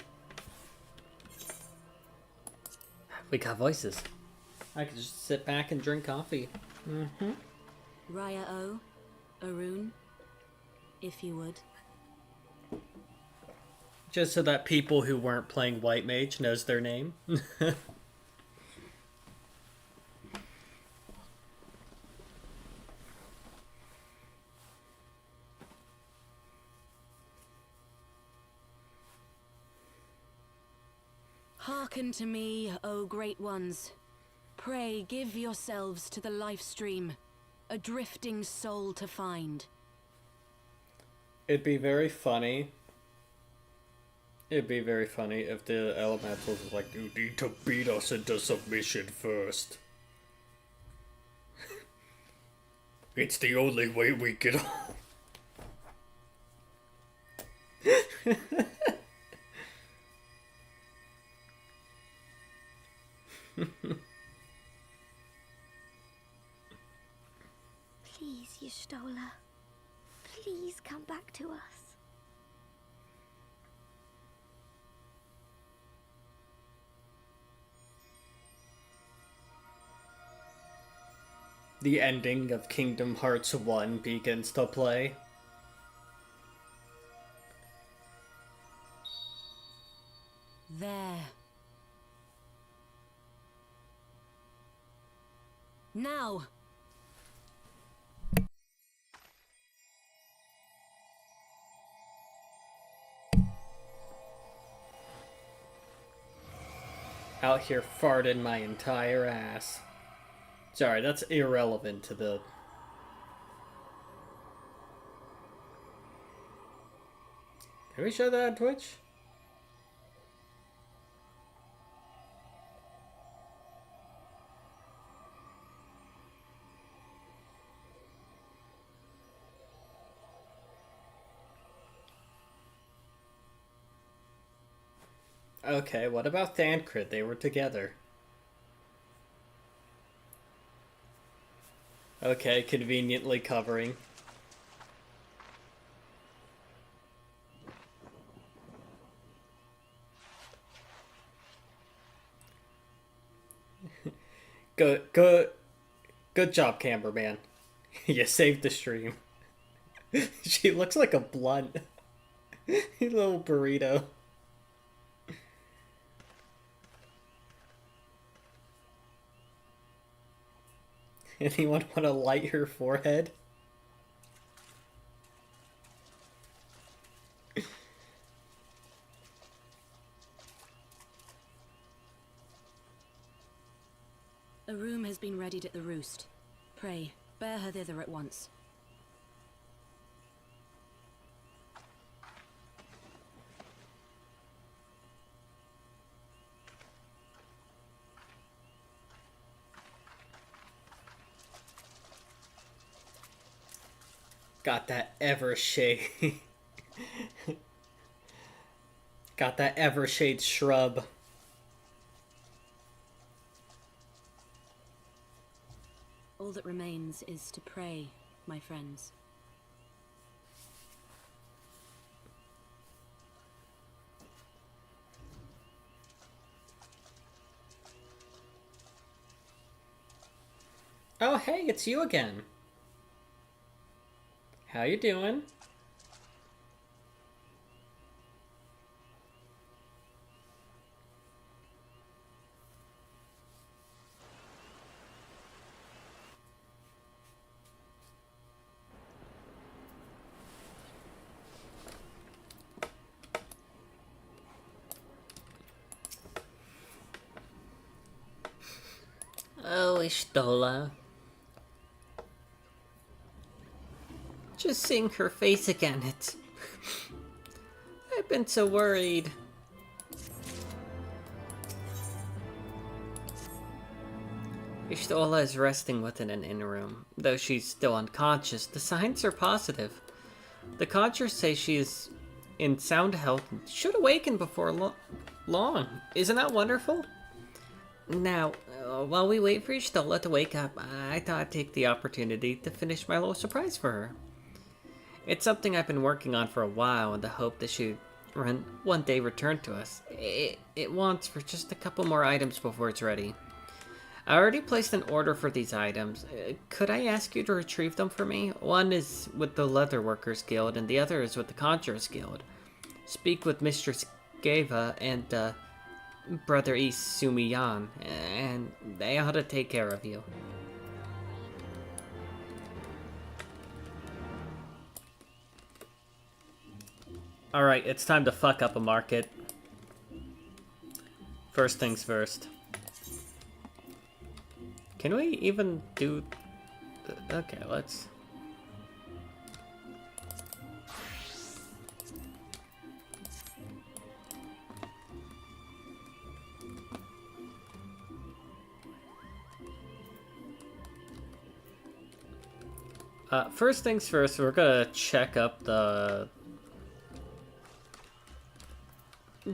We got voices. I could just sit back and drink coffee. Raya O, Arun, if you would. Just so that people who weren't playing White Mage knows their name. Hearken to me, O great ones. Pray give yourselves to the life stream, a drifting soul to find. It'd be very funny. It'd be very funny if the elementals was like, you need to beat us into submission first. It's the only way we get on. Please, Y'shtola. Please come back to us. The ending of Kingdom Hearts 1 begins to play. There. Now! Out here farting my entire ass. Sorry, that's irrelevant to the... Can we show that on Twitch? Okay, what about Thancred? They were together. Okay, conveniently covering. Good job, cameraman. You saved the stream. She looks like a blunt. Little burrito. Anyone want to light her forehead? A room has been readied at the roost. Pray, bear her thither at once. Got that Evershade. Got that Evershade shrub. All that remains is to pray, my friends. Oh, hey, it's you again. How you doing? Oh, Ishtola. Just seeing her face again, it's... I've been so worried. Ishtola is resting within an inner room. Though she's still unconscious, the signs are positive. The Conjurers say she is in sound health and should awaken before long. Isn't that wonderful? Now, while we wait for Ishtola to wake up, I thought I'd take the opportunity to finish my little surprise for her. It's something I've been working on for a while in the hope that she'd one day return to us. It wants for just a couple more items before it's ready. I already placed an order for these items. Could I ask you to retrieve them for me? One is with the Leatherworkers Guild, and the other is with the Conjurers Guild. Speak with Mistress Geva and Brother East Sumiyan, and they ought to take care of you. Alright, it's time to fuck up a market. First things first. Can we even do... Okay, let's... first things first, we're gonna check up the...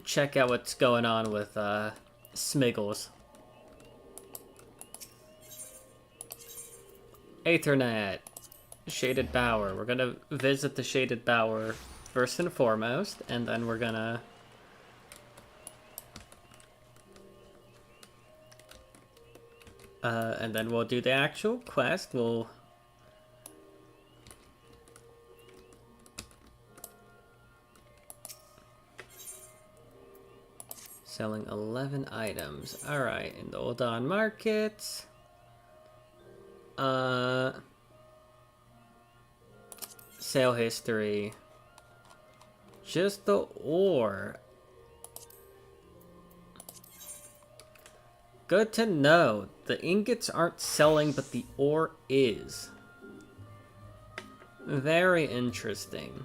Check out what's going on with, Smiggles. Aethernet. Shaded Bower. We're gonna visit the Shaded Bower first and foremost, and then we're gonna... and then we'll do the actual quest. We'll... Selling 11 items. Alright, in the Oldon Market. Sale history. Just the ore. Good to know. The ingots aren't selling, but the ore is. Very interesting.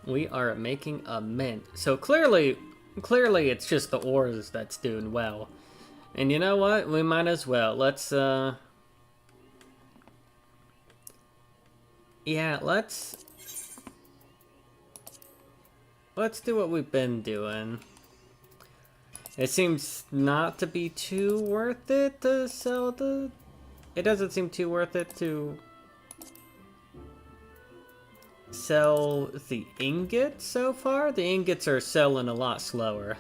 We are making a mint. So clearly it's just the ores that's doing well. And you know what? We might as well. Let's, yeah, let's do what we've been doing. It seems not to be too worth it to sell the... It doesn't seem too worth it to... sell the ingots so far. The ingots are selling a lot slower.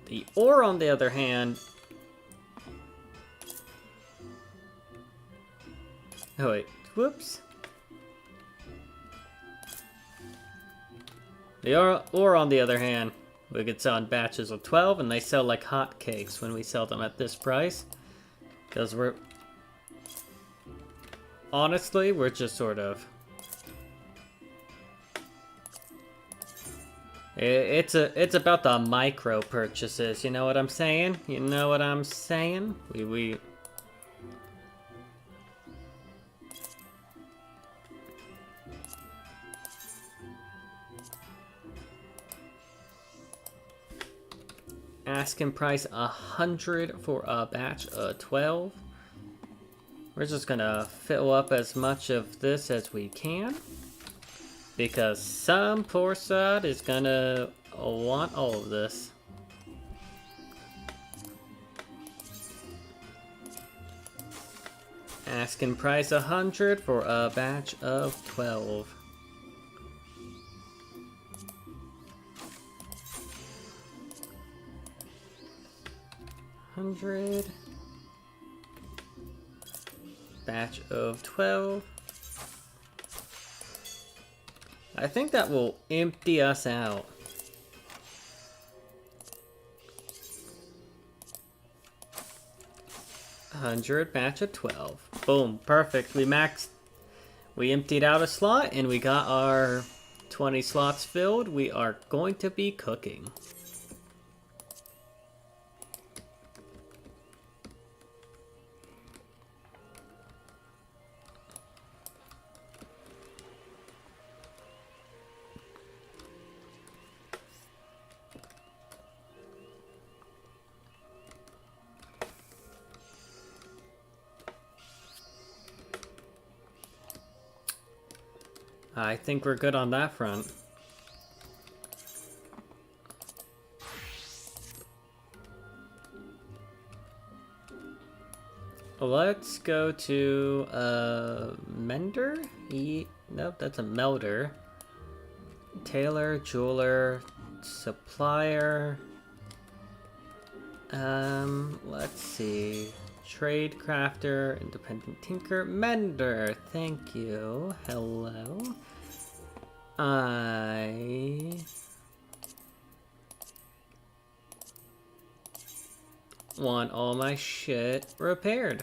The ore, on the other hand... Oh wait, whoops. The ore, on the other hand, we could sell in batches of 12, and they sell like hotcakes when we sell them at this price. Because we're... Honestly, we're just sort of... It's about the micro purchases, you know what I'm saying? You know what I'm saying? Asking price 100 for a batch of 12. We're just gonna fill up as much of this as we can, because some poor sod is gonna want all of this. Asking price 100 for a batch of 12. Batch of 12. I think that will empty us out. Batch of 12. Boom, perfect. We emptied out a slot and we got our 20 slots filled. We are going to be cooking. I think we're good on that front. Let's go to Mender? Nope, that's a melder. Tailor, jeweler, supplier. Let's see. Trade crafter, independent tinker, mender. Thank you. Hello. I want all my shit repaired.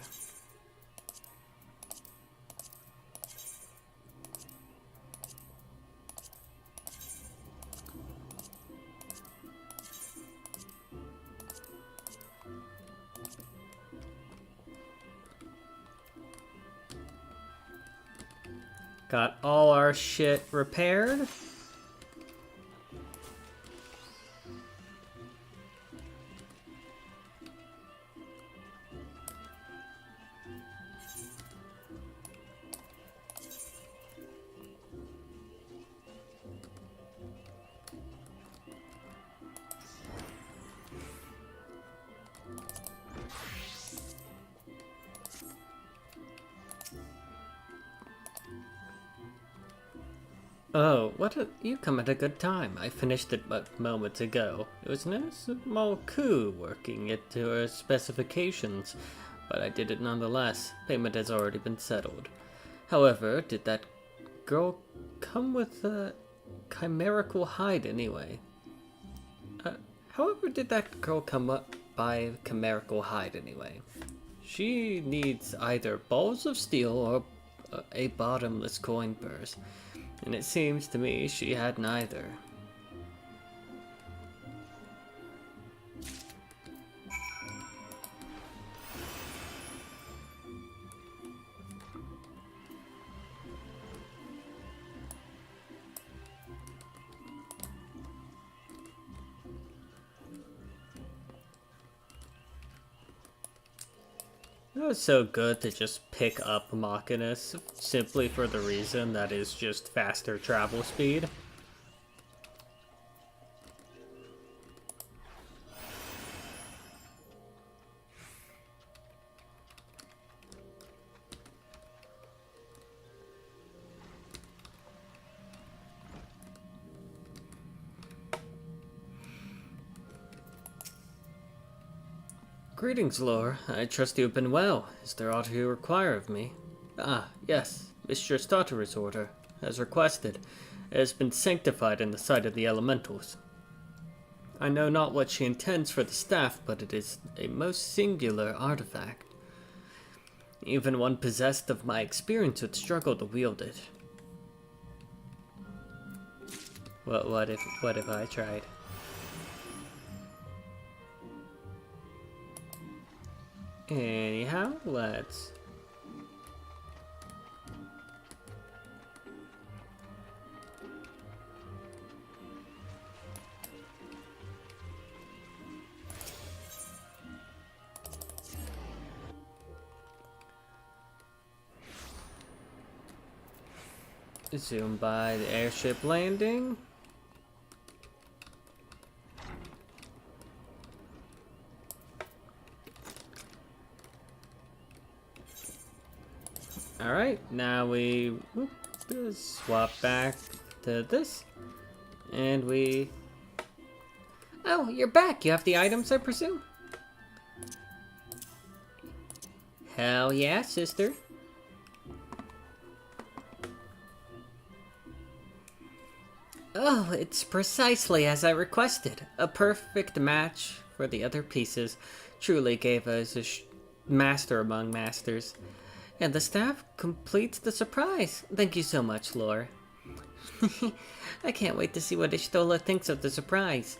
Got all our shit repaired. Oh, you come at a good time. I finished it but moments ago. It was a small coup working it to her specifications, but I did it nonetheless. Payment has already been settled. However, did that girl come with a chimerical hide anyway? However, did that girl come up by chimerical hide anyway? She needs either balls of steel or a bottomless coin purse. And it seems to me she had neither. It was so good to just pick up Machinus simply for the reason that is just faster travel speed. Greetings, Lore. I trust you have been well. Is there aught you require of me? Ah, yes. Mistress Tartarus' order, as requested, has been sanctified in the sight of the elementals. I know not what she intends for the staff, but it is a most singular artifact. Even one possessed of my experience would struggle to wield it. What if I tried? Anyhow, let's... Zoom by the airship landing. Alright, now we swap back to this. And we... Oh, you're back! You have the items, I presume? Hell yeah, sister. Oh, it's precisely as I requested. A perfect match for the other pieces. Truly gave us a master among masters. And the staff completes the surprise. Thank you so much, Lore. I can't wait to see what Ishtola thinks of the surprise.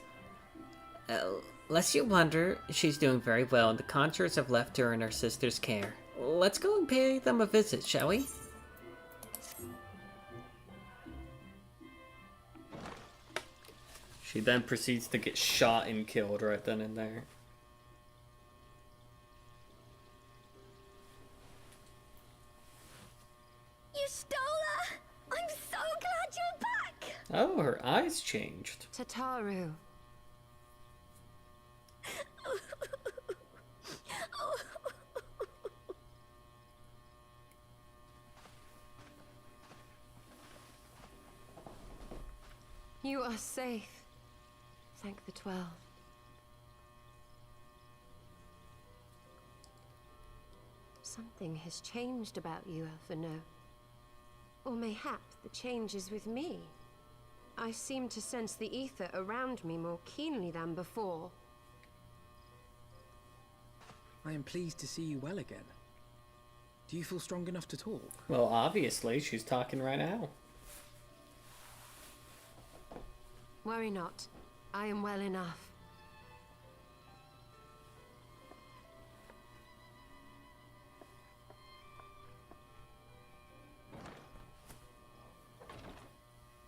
Lest you wonder, she's doing very well, and the Conjurers have left her in her sister's care. Let's go and pay them a visit, shall we? She then proceeds to get shot and killed right then and there. Ishtola! I'm so glad you're back! Oh, her eyes changed. Tataru. You are safe. Thank the 12. Something has changed about you, Alphino. Or mayhap the change is with me. I seem to sense the ether around me more keenly than before. I am pleased to see you well again. Do you feel strong enough to talk? Well, obviously, she's talking right now. Worry not. I am well enough.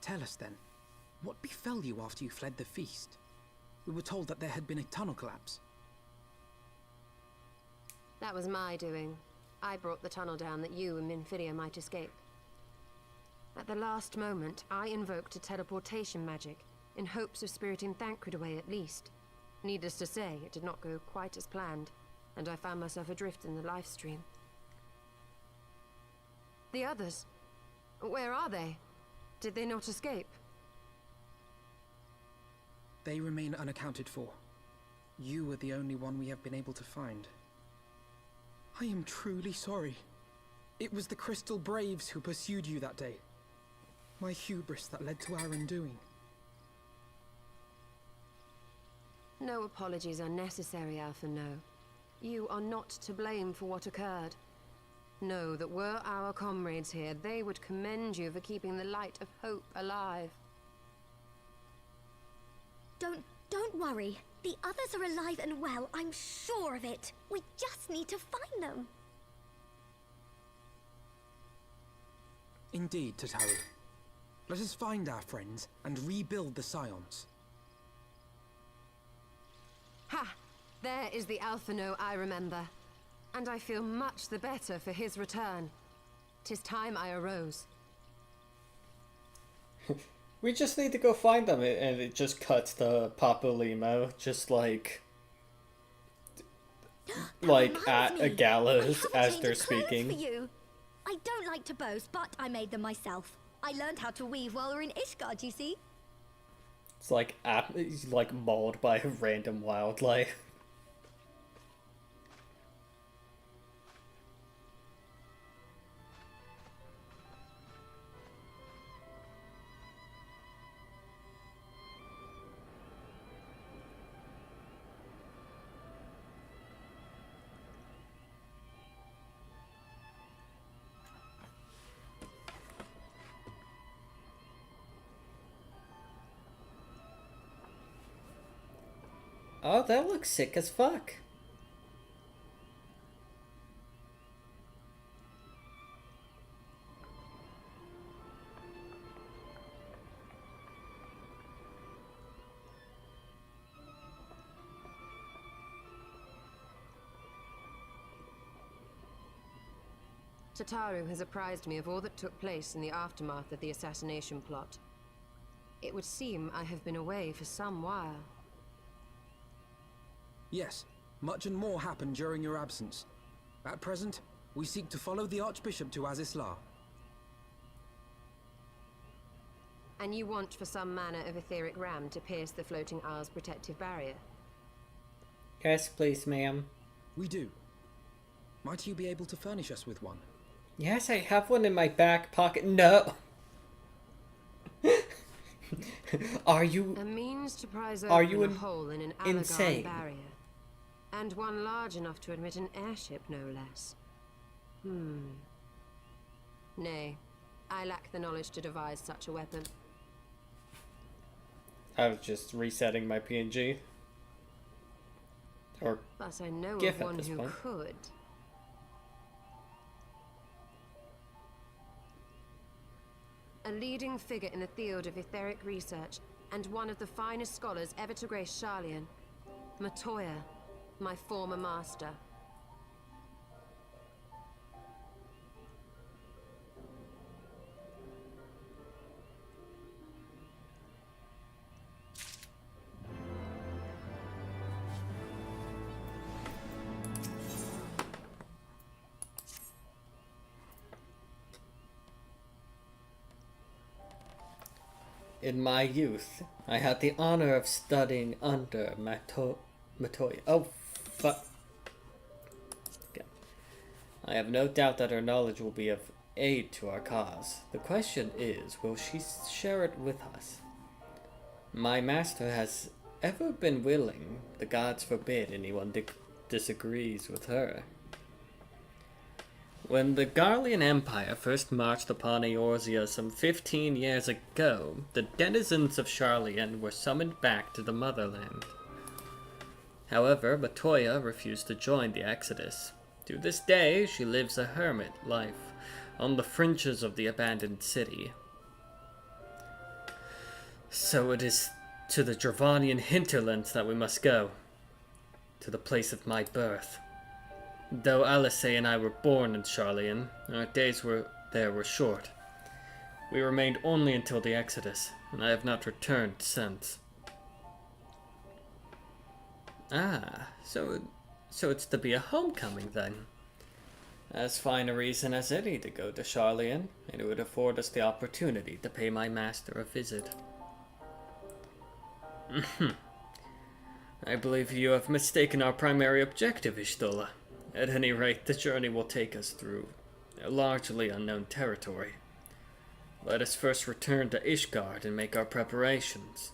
Tell us then, what befell you after you fled the feast? We were told that there had been a tunnel collapse. That was my doing. I brought the tunnel down that you and Minfidia might escape. At the last moment, I invoked a teleportation magic, in hopes of spiriting Thancred away at least. Needless to say, it did not go quite as planned, and I found myself adrift in the life stream. The others? Where are they? Did they not escape? They remain unaccounted for. You are the only one we have been able to find. I am truly sorry. It was the Crystal Braves who pursued you that day. My hubris that led to our undoing. No apologies are necessary, Alphino. You are not to blame for what occurred. Know that were our comrades here, they would commend you for keeping the light of hope alive. Don't worry. The others are alive and well, I'm sure of it. We just need to find them. Indeed, Tataru. Let us find our friends and rebuild the Scions. Ha! There is the Alphino I remember. And I feel much the better for his return. 'Tis time I arose. We just need to go find them, and it just cuts to Papa Limo, just like at a gallows as they're speaking. For you. I don't like to boast, but I made them myself. I learned how to weave while we were in Ishgard, you see. It's like he's like mauled by random wildlife. Oh, that looks sick as fuck. Tataru has apprised me of all that took place in the aftermath of the assassination plot. It would seem I have been away for some while. Yes, much and more happened during your absence. At present, we seek to follow the Archbishop to Azisla. And you want for some manner of etheric ram to pierce the floating isle's protective barrier? Yes, please, ma'am. We do. Might you be able to furnish us with one? Yes, I have one in my back pocket. No! Are you... A means to prise Are open you a hole in an insane? barrier. And one large enough to admit an airship, no less. Nay, I lack the knowledge to devise such a weapon. I was just resetting my PNG. Or But I know GIF of at one this who point. could. A leading figure in the field of etheric research, and one of the finest scholars ever to grace Sharlayan. Matoya, my former master. In my youth, I had the honor of studying under Matoya. Oh, fuck. Okay. I have no doubt that her knowledge will be of aid to our cause. The question is, will she share it with us? My master has ever been willing. The gods forbid anyone disagrees with her. When the Garlean Empire first marched upon Eorzea some 15 years ago, the denizens of Sharlayan were summoned back to the motherland. However, Matoya refused to join the exodus. To this day, she lives a hermit life on the fringes of the abandoned city. So it is to the Dravanian hinterlands that we must go, to the place of my birth. Though Alice and I were born in Sharlayan, our days were short. We remained only until the Exodus, and I have not returned since. Ah, so it's to be a homecoming then. As fine a reason as any to go to Sharlayan, and it would afford us the opportunity to pay my master a visit. I believe you have mistaken our primary objective, Ishtola. At any rate, the journey will take us through a largely unknown territory. Let us first return to Ishgard and make our preparations.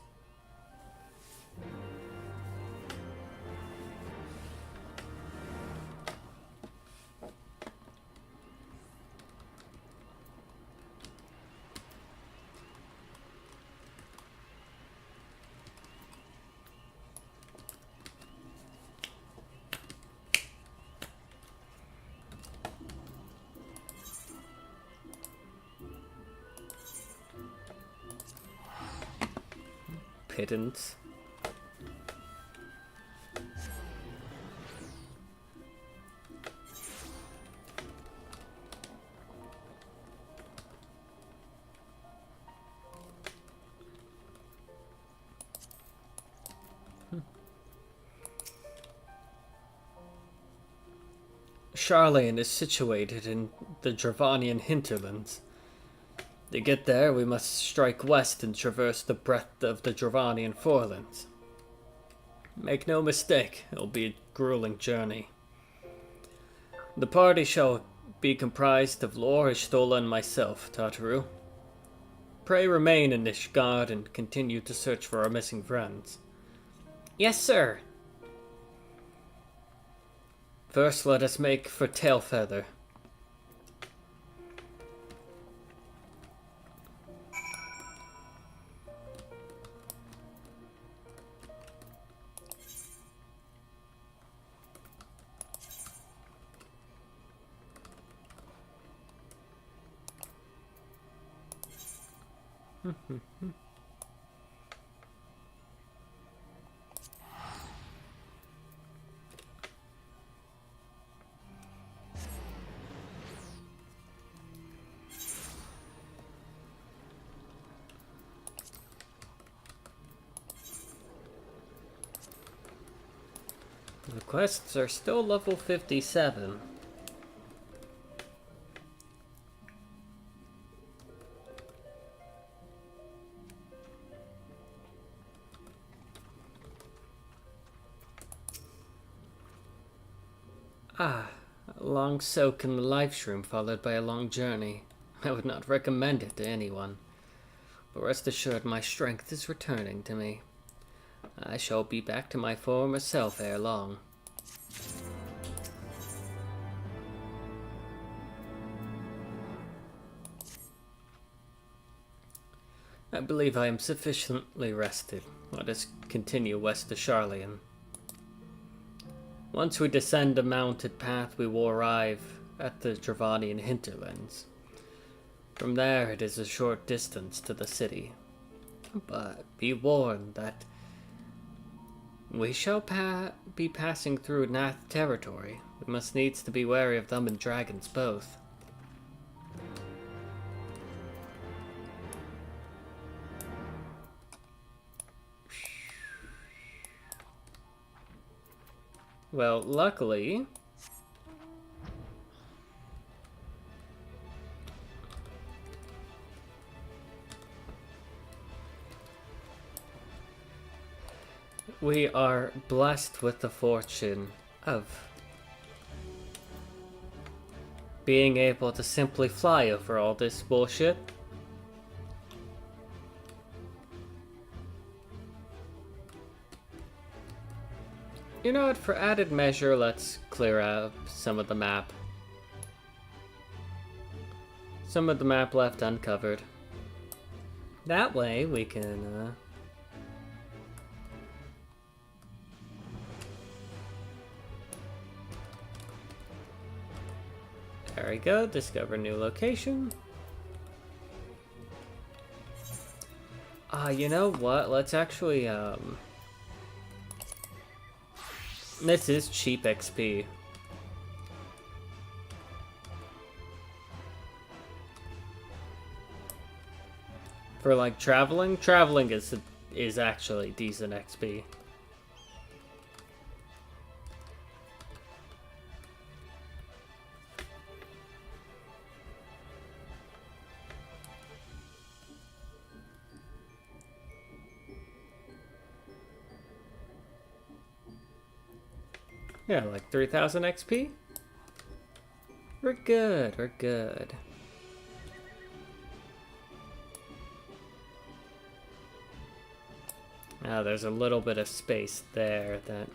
Pittance. Sharlayan is situated in the Dravanian hinterlands. To get there, we must strike west and traverse the breadth of the Dravanian forelands. Make no mistake, it will be a grueling journey. The party shall be comprised of Lore, Ishtola, and myself, Tataru. Pray remain in Ishgard and continue to search for our missing friends. Yes, sir. First, let us make for Tailfeather. quests are still level 57. Ah, a long soak in the life shroom followed by a long journey. I would not recommend it to anyone. But rest assured my strength is returning to me. I shall be back to my former self ere long. I believe I am sufficiently rested. Let us continue west to Charlian. Once we descend a mounted path, we will arrive at the Dravanian hinterlands. From there, it is a short distance to the city. But be warned that we shall be passing through Nath territory. We must needs to be wary of them and dragons both. Well, luckily, we are blessed with the fortune of being able to simply fly over all this bullshit. You know what, for added measure, let's clear out some of the map. Some of the map left uncovered. That way we can, there we go, discover new location. You know what, let's actually, this is cheap XP. For like traveling is actually decent XP. Yeah, like 3,000 XP? We're good, we're good. Now there's a little bit of space there that...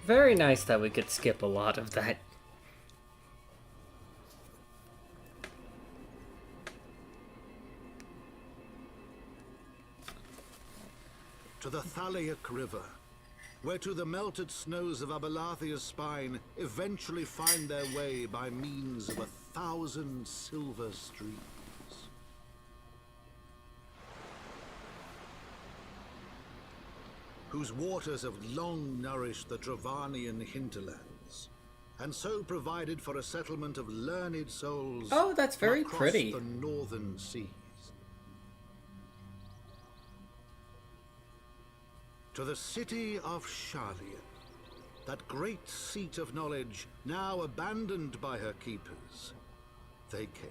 Very nice that we could skip a lot of that. To the Thaliac River, where to the melted snows of Abelathia's spine eventually find their way by means of 1,000 silver streams. Whose waters have long nourished the Dravanian hinterlands, and so provided for a settlement of learned souls. Oh, that's very across pretty. the northern seas. To the city of Charlian, that great seat of knowledge now abandoned by her keepers, they came.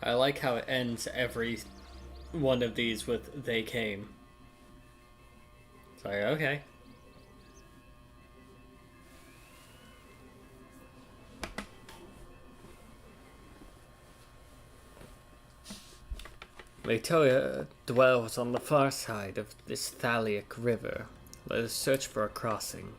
I like how it ends every one of these with "they came." It's like, okay. Latoya dwells on the far side of this Thaliac River. Let us search for a crossing.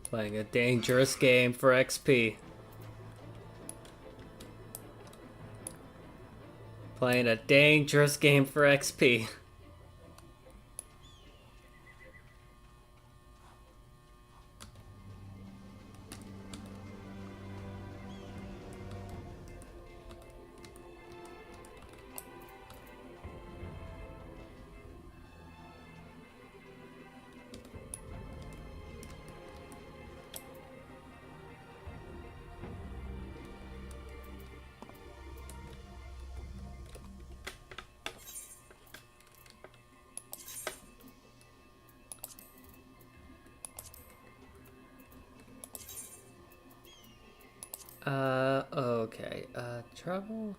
Playing a dangerous game for XP. Playing a dangerous game for XP. Okay, travel?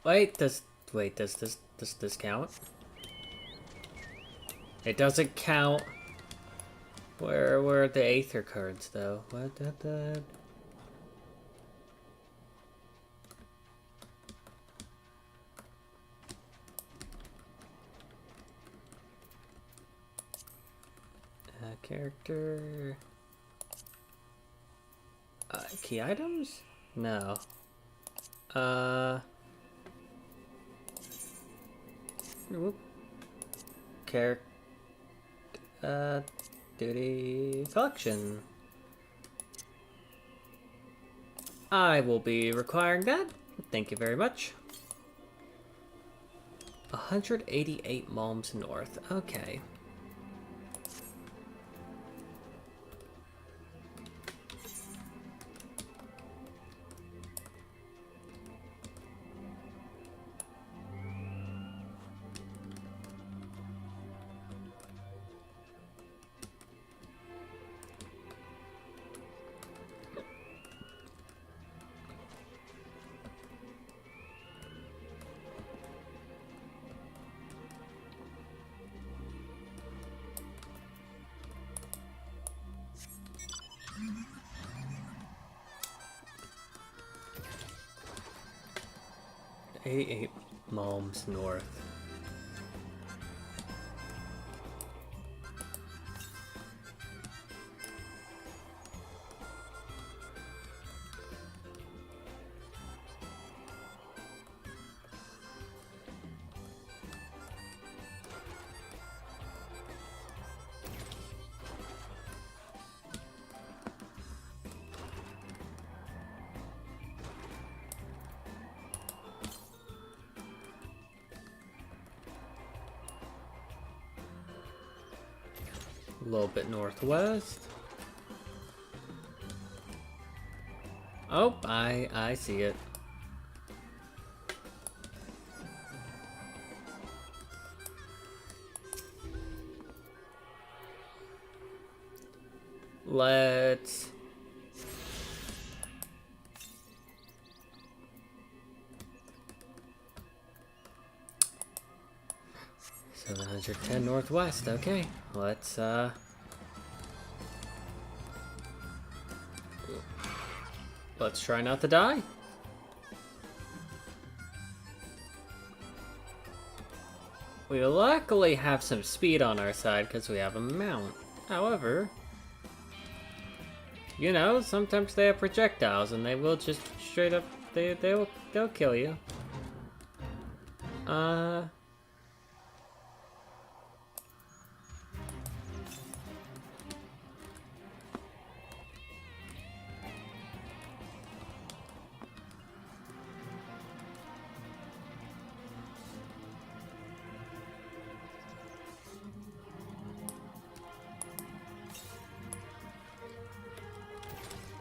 Does this count? It doesn't count. Where are the Aether cards, though? What the... Character... key items? No. Whoop. Duty collection. I will be requiring that. Thank you very much. 188 Malms North. Okay. Eight Malms North. A little bit northwest. Oh, I see it. Let's... $710 northwest. Okay, let's try not to die. We luckily have some speed on our side because we have a mount. However, you know, sometimes they have projectiles and they will just straight up they'll kill you.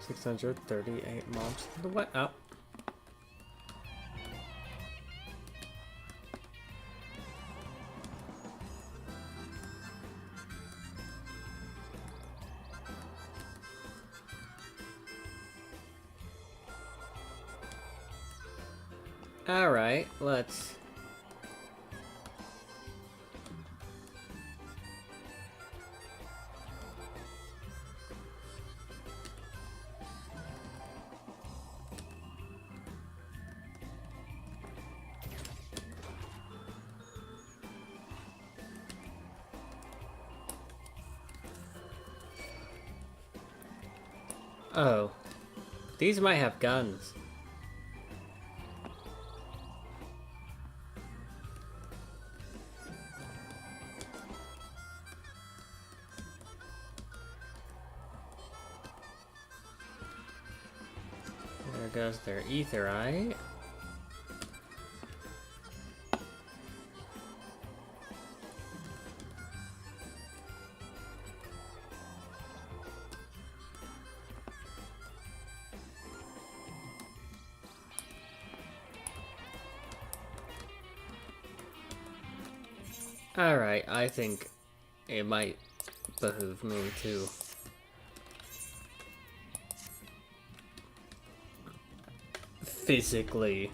638 mobs to the wet up. Alright, let's... Oh. These might have guns. There goes their etherite. Alright, I think it might behoove me to physically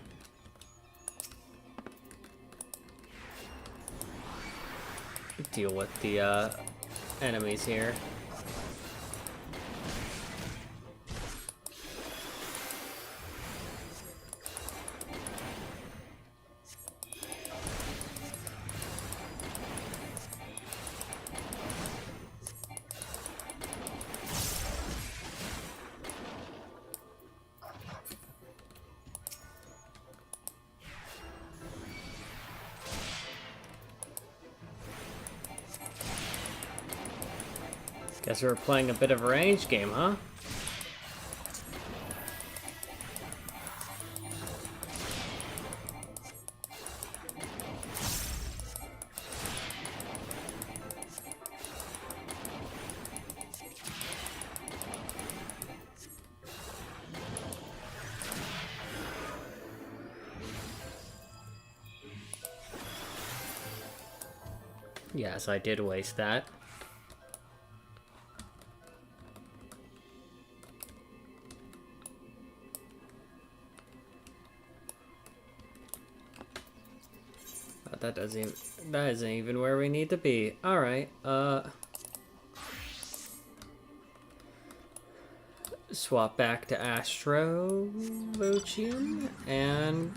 deal with the enemies here. Guess we're playing a bit of a range game, huh? Yes, I did waste that. That isn't even where we need to be. Alright, swap back to Astro Lucian, and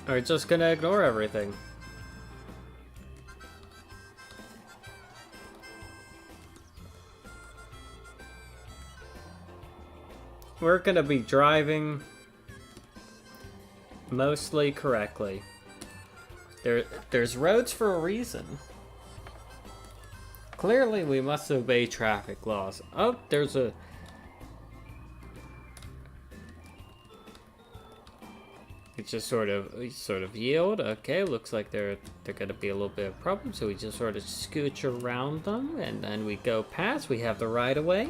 we're just gonna ignore everything. We're gonna be driving mostly correctly. There's roads for a reason. Clearly we must obey traffic laws. Oh, there's a... It just sort of yield. Okay, looks like they're gonna be a little bit of problem, so we just sort of scooch around them, and then we go past. We have the right of way.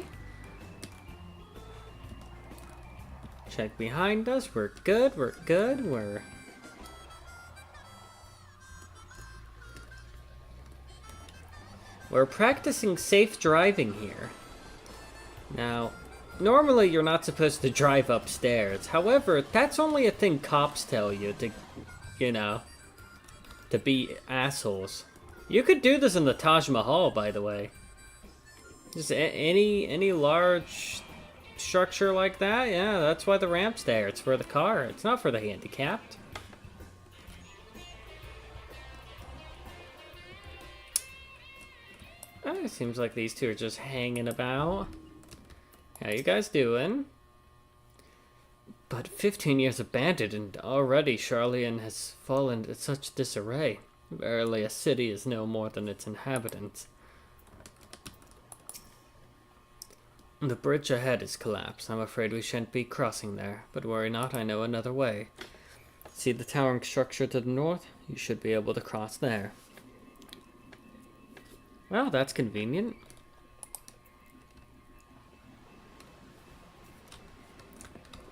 Check behind us. We're good. We're good. We're practicing safe driving here. Now, normally you're not supposed to drive upstairs. However, that's only a thing cops tell you to, you know, to be assholes. You could do this in the Taj Mahal, by the way. Just any large structure like that, yeah, that's why the ramp's there. It's for the car. It's not for the handicapped. It seems like these two are just hanging about. How you guys doing? But 15 years abandoned, and already Charlian has fallen in such disarray. Verily, a city is no more than its inhabitants. The bridge ahead is collapsed. I'm afraid we shan't be crossing there, but worry not, I know another way. See the towering structure to the north? You should be able to cross there. Well, that's convenient.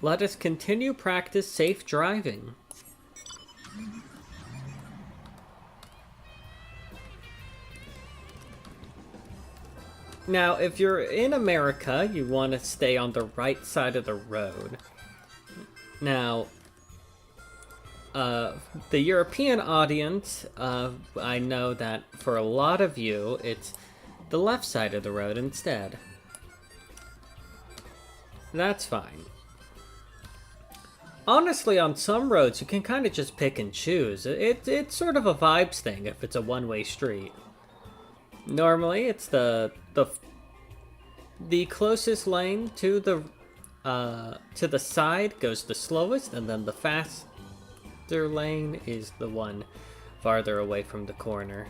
Let us continue practice safe driving. Now, if you're in America, you want to stay on the right side of the road. Now, the European audience, I know that for a lot of you, it's the left side of the road instead. That's fine. honestly, on some roads, you can kind of just pick and choose. It's sort of a vibes thing if it's a one-way street. Normally, it's the closest lane to the side goes the slowest, and then the faster lane is the one farther away from the corner.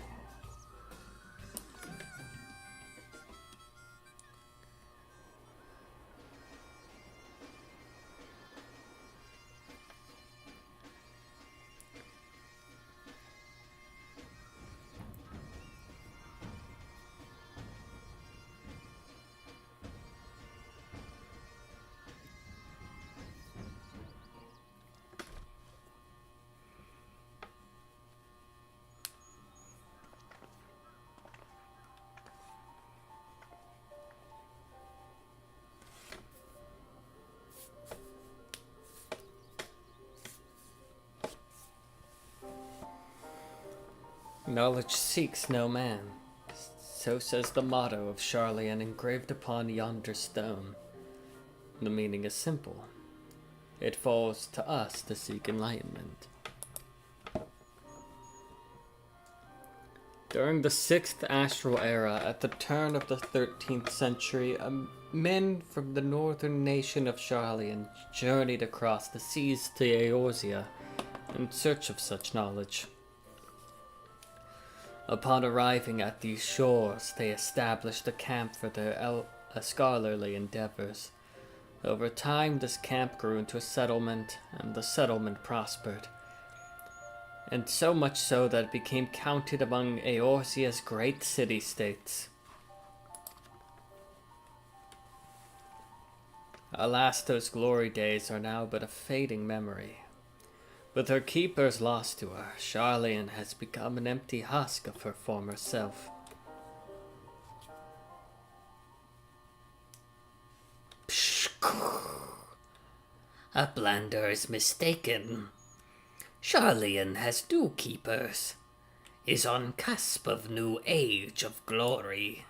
Knowledge seeks no man. So says the motto of Charlian engraved upon yonder stone. The meaning is simple. It falls to us to seek enlightenment. During the 6th Astral Era, at the turn of the 13th century, men from the northern nation of Charlian journeyed across the seas to Eorzea in search of such knowledge. Upon arriving at these shores, they established a camp for their scholarly endeavors. Over time, this camp grew into a settlement, and the settlement prospered. And so much so that it became counted among Eorzea's great city-states. Alas, those glory days are now but a fading memory. With her keepers lost to her, Charlian has become an empty husk of her former self. Uplander is mistaken. Charlian has two keepers, is on cusp of new age of glory.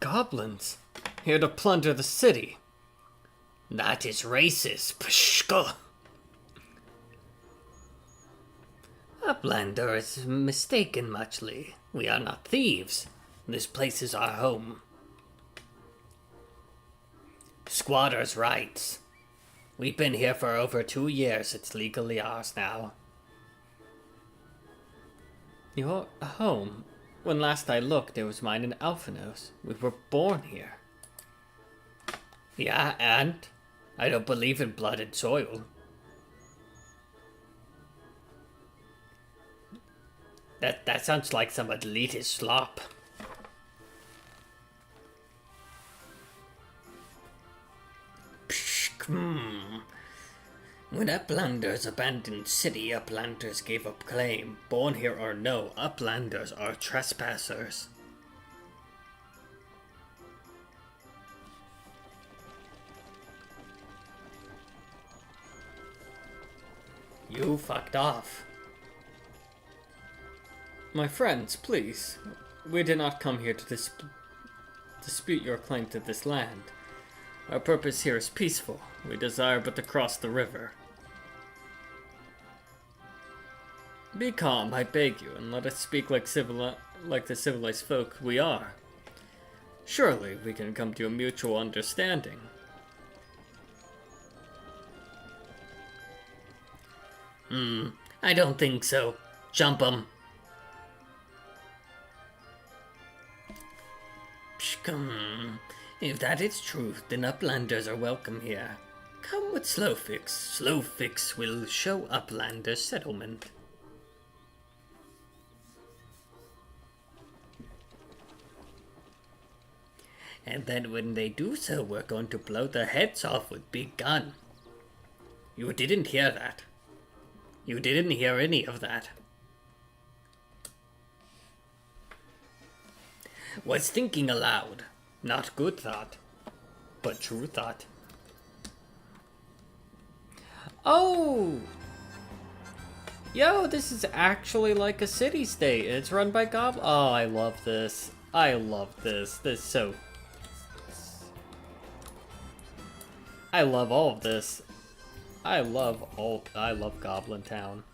Goblins, here to plunder the city. That is racist, Pshko. Uplander is mistaken muchly. We are not thieves. This place is our home. Squatters' rights. We've been here for over 2 years. It's legally ours now. Your home? When last I looked, it was mine in Alphanos. We were born here. Yeah, and? I don't believe in blood and soil. That sounds like some elitist slop. When Uplanders abandoned city, Uplanders gave up claim. Born here or no, Uplanders are trespassers. You fucked off. My friends, please. We did not come here to dispute your claim to this land. Our purpose here is peaceful. We desire but to cross the river. Be calm, I beg you, and let us speak like the civilized folk we are. Surely we can come to a mutual understanding. I don't think so. Jump 'em. If that is truth, then Uplanders are welcome here. Come with Slowfix. Slowfix will show Uplanders settlement. And then when they do so, we're going to blow their heads off with big gun. You didn't hear that. You didn't hear any of that. Was thinking aloud. Not good thought, but true thought. Oh! Yo, this is actually like a city-state. It's run by goblins. Oh, I love this. I love this. This is so... I love all of this. I love Goblin Town.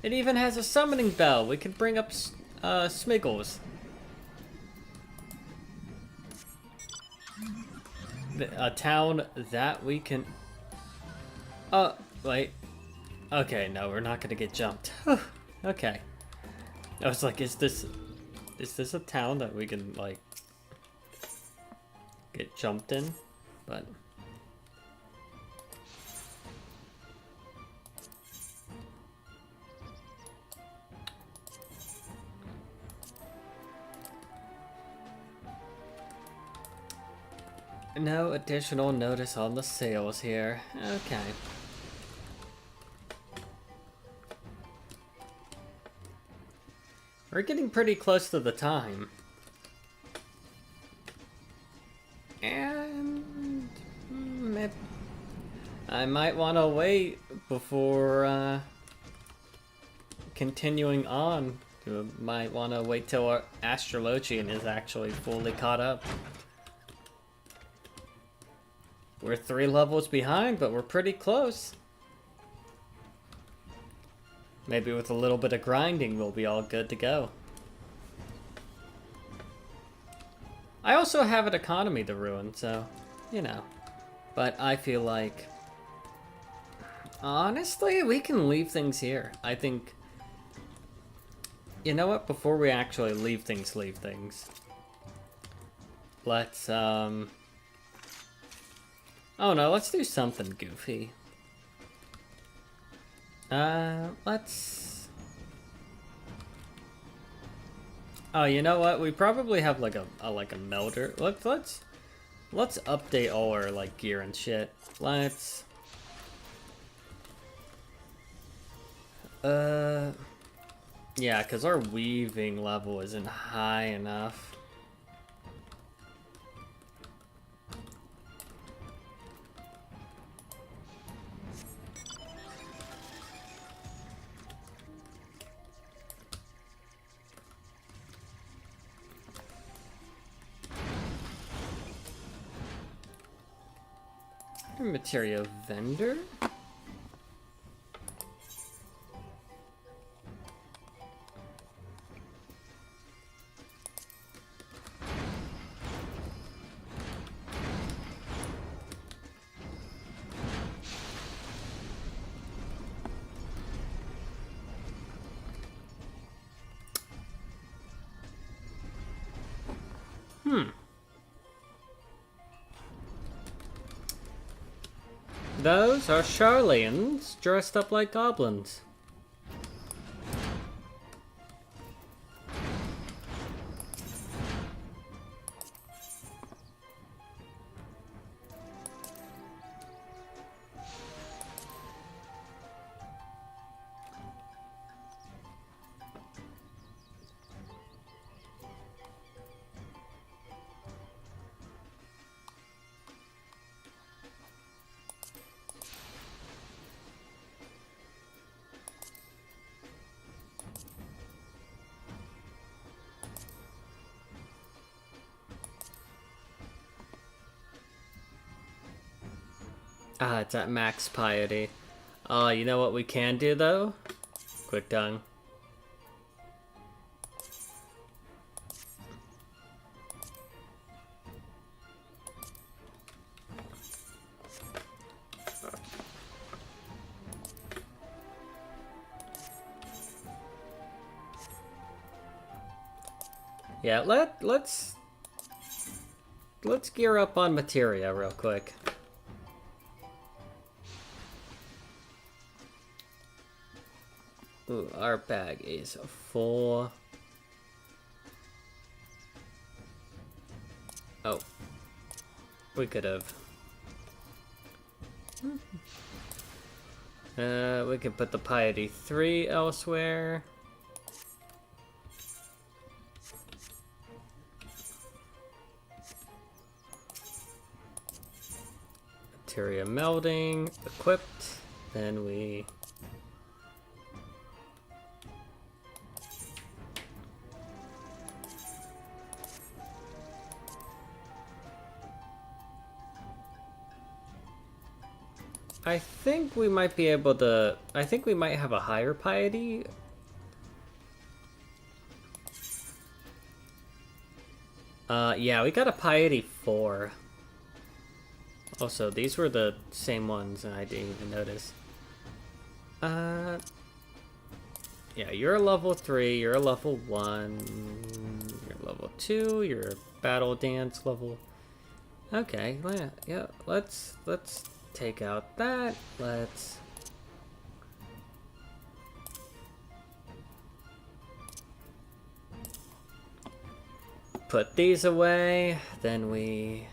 It even has a summoning bell. We can bring up Smiggles. A town that we can... wait. Okay, no, we're not gonna get jumped. Okay. I was like, is this a town that we can, like, get jumped in? But... no additional notice on the sales here. Okay. We're getting pretty close to the time. And... I might want to wait before continuing on. Might want to wait till our Astrologian is actually fully caught up. We're 3 levels behind, but we're pretty close. Maybe with a little bit of grinding, we'll be all good to go. I also have an economy to ruin, so, you know. But I feel like... honestly, we can leave things here. I think... you know what? Before we actually leave things, let's, oh no, let's do something goofy. Let's... oh, you know what? We probably have like a melter. Let's update all our like gear and shit. Let's... yeah, because our weaving level isn't high enough. Material vendor? Those are Charlians dressed up like goblins. Ah, it's at max piety. Oh, you know what we can do though? Quick tongue. Yeah, let's gear up on materia real quick. Ooh, our bag is full. Oh. We could have. We could put the Piety 3 elsewhere. materia melding equipped. Then we I think we might be able to, I think we might have a higher piety. Yeah, we got a piety 4. Also, these were the same ones and I didn't even notice. Yeah, you're a level 3, you're a level 1, you're level 2, you're a battle dance level. Okay, yeah, let's take out that. Let's put these away. Then we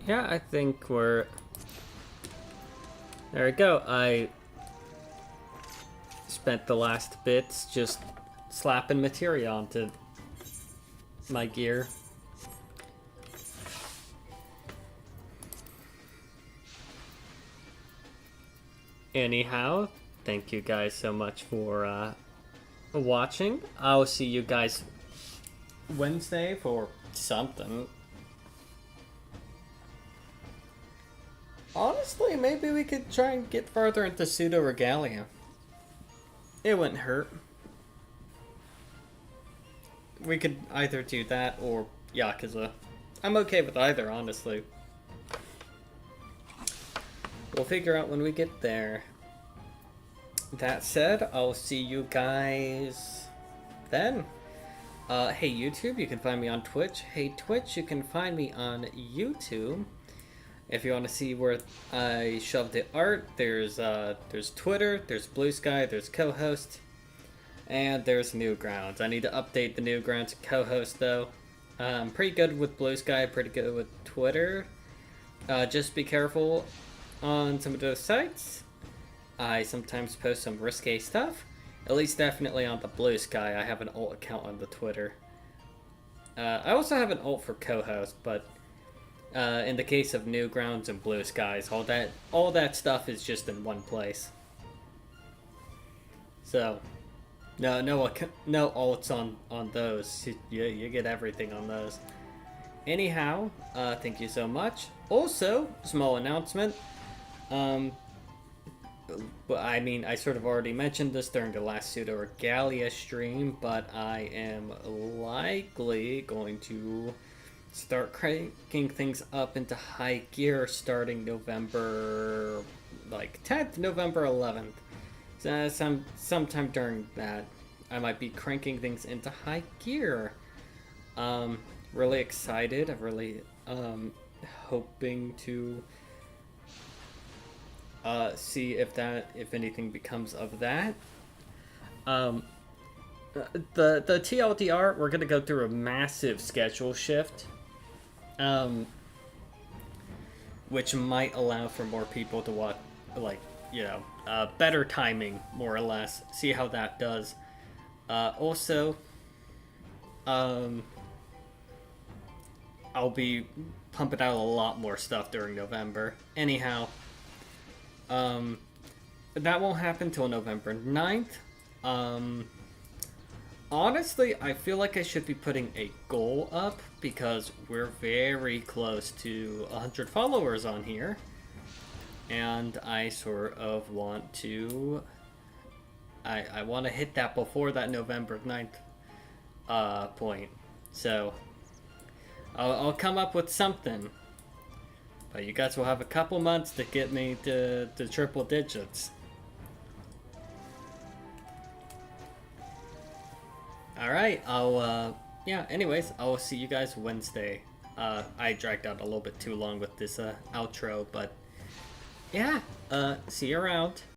yeah, I think we're... There we go. I spent the last bits just slapping materia onto my gear. Anyhow, thank you guys so much for watching. I'll see you guys Wednesday for something. Honestly, maybe we could try and get farther into Pseudo Regalia. It wouldn't hurt. We could either do that or Yakuza. I'm okay with either, honestly. We'll figure out when we get there. That said, I'll see you guys then. Hey YouTube, you can find me on Twitch. Hey Twitch, you can find me on YouTube. If you want to see where I shoved the art, there's Twitter, there's Blue Sky, there's co-host, and there's Newgrounds. I need to update the Newgrounds co-host though. I'm pretty good with Blue Sky, pretty good with Twitter. Just be careful on some of those sites. I sometimes post some risque stuff. At least definitely on the Blue Sky. I have an alt account on the Twitter. I also have an alt for co-host, but in the case of Newgrounds and Blue Skies, all that stuff is just in one place. So, no alts on those. You get everything on those. Anyhow, thank you so much. Also, small announcement. But I mean, I sort of already mentioned this during the last Pseudo Regalia stream, but I am likely going to start cranking things up into high gear starting November, like 10th, November 11th. So sometime during that, I might be cranking things into high gear. Really excited. I'm really hoping to see if anything becomes of that. The TLDR, we're gonna go through a massive schedule shift. Which might allow for more people to watch, like, you know, better timing, more or less. See how that does. Also, I'll be pumping out a lot more stuff during November. Anyhow, that won't happen till November 9th. Honestly, I feel like I should be putting a goal up because we're very close to 100 followers on here. And I sort of want to... I want to hit that before that November 9th point. So, I'll come up with something. But you guys will have a couple months to get me to triple digits. Alright, yeah, anyways, I will see you guys Wednesday. I dragged out a little bit too long with this outro, but yeah, see you around.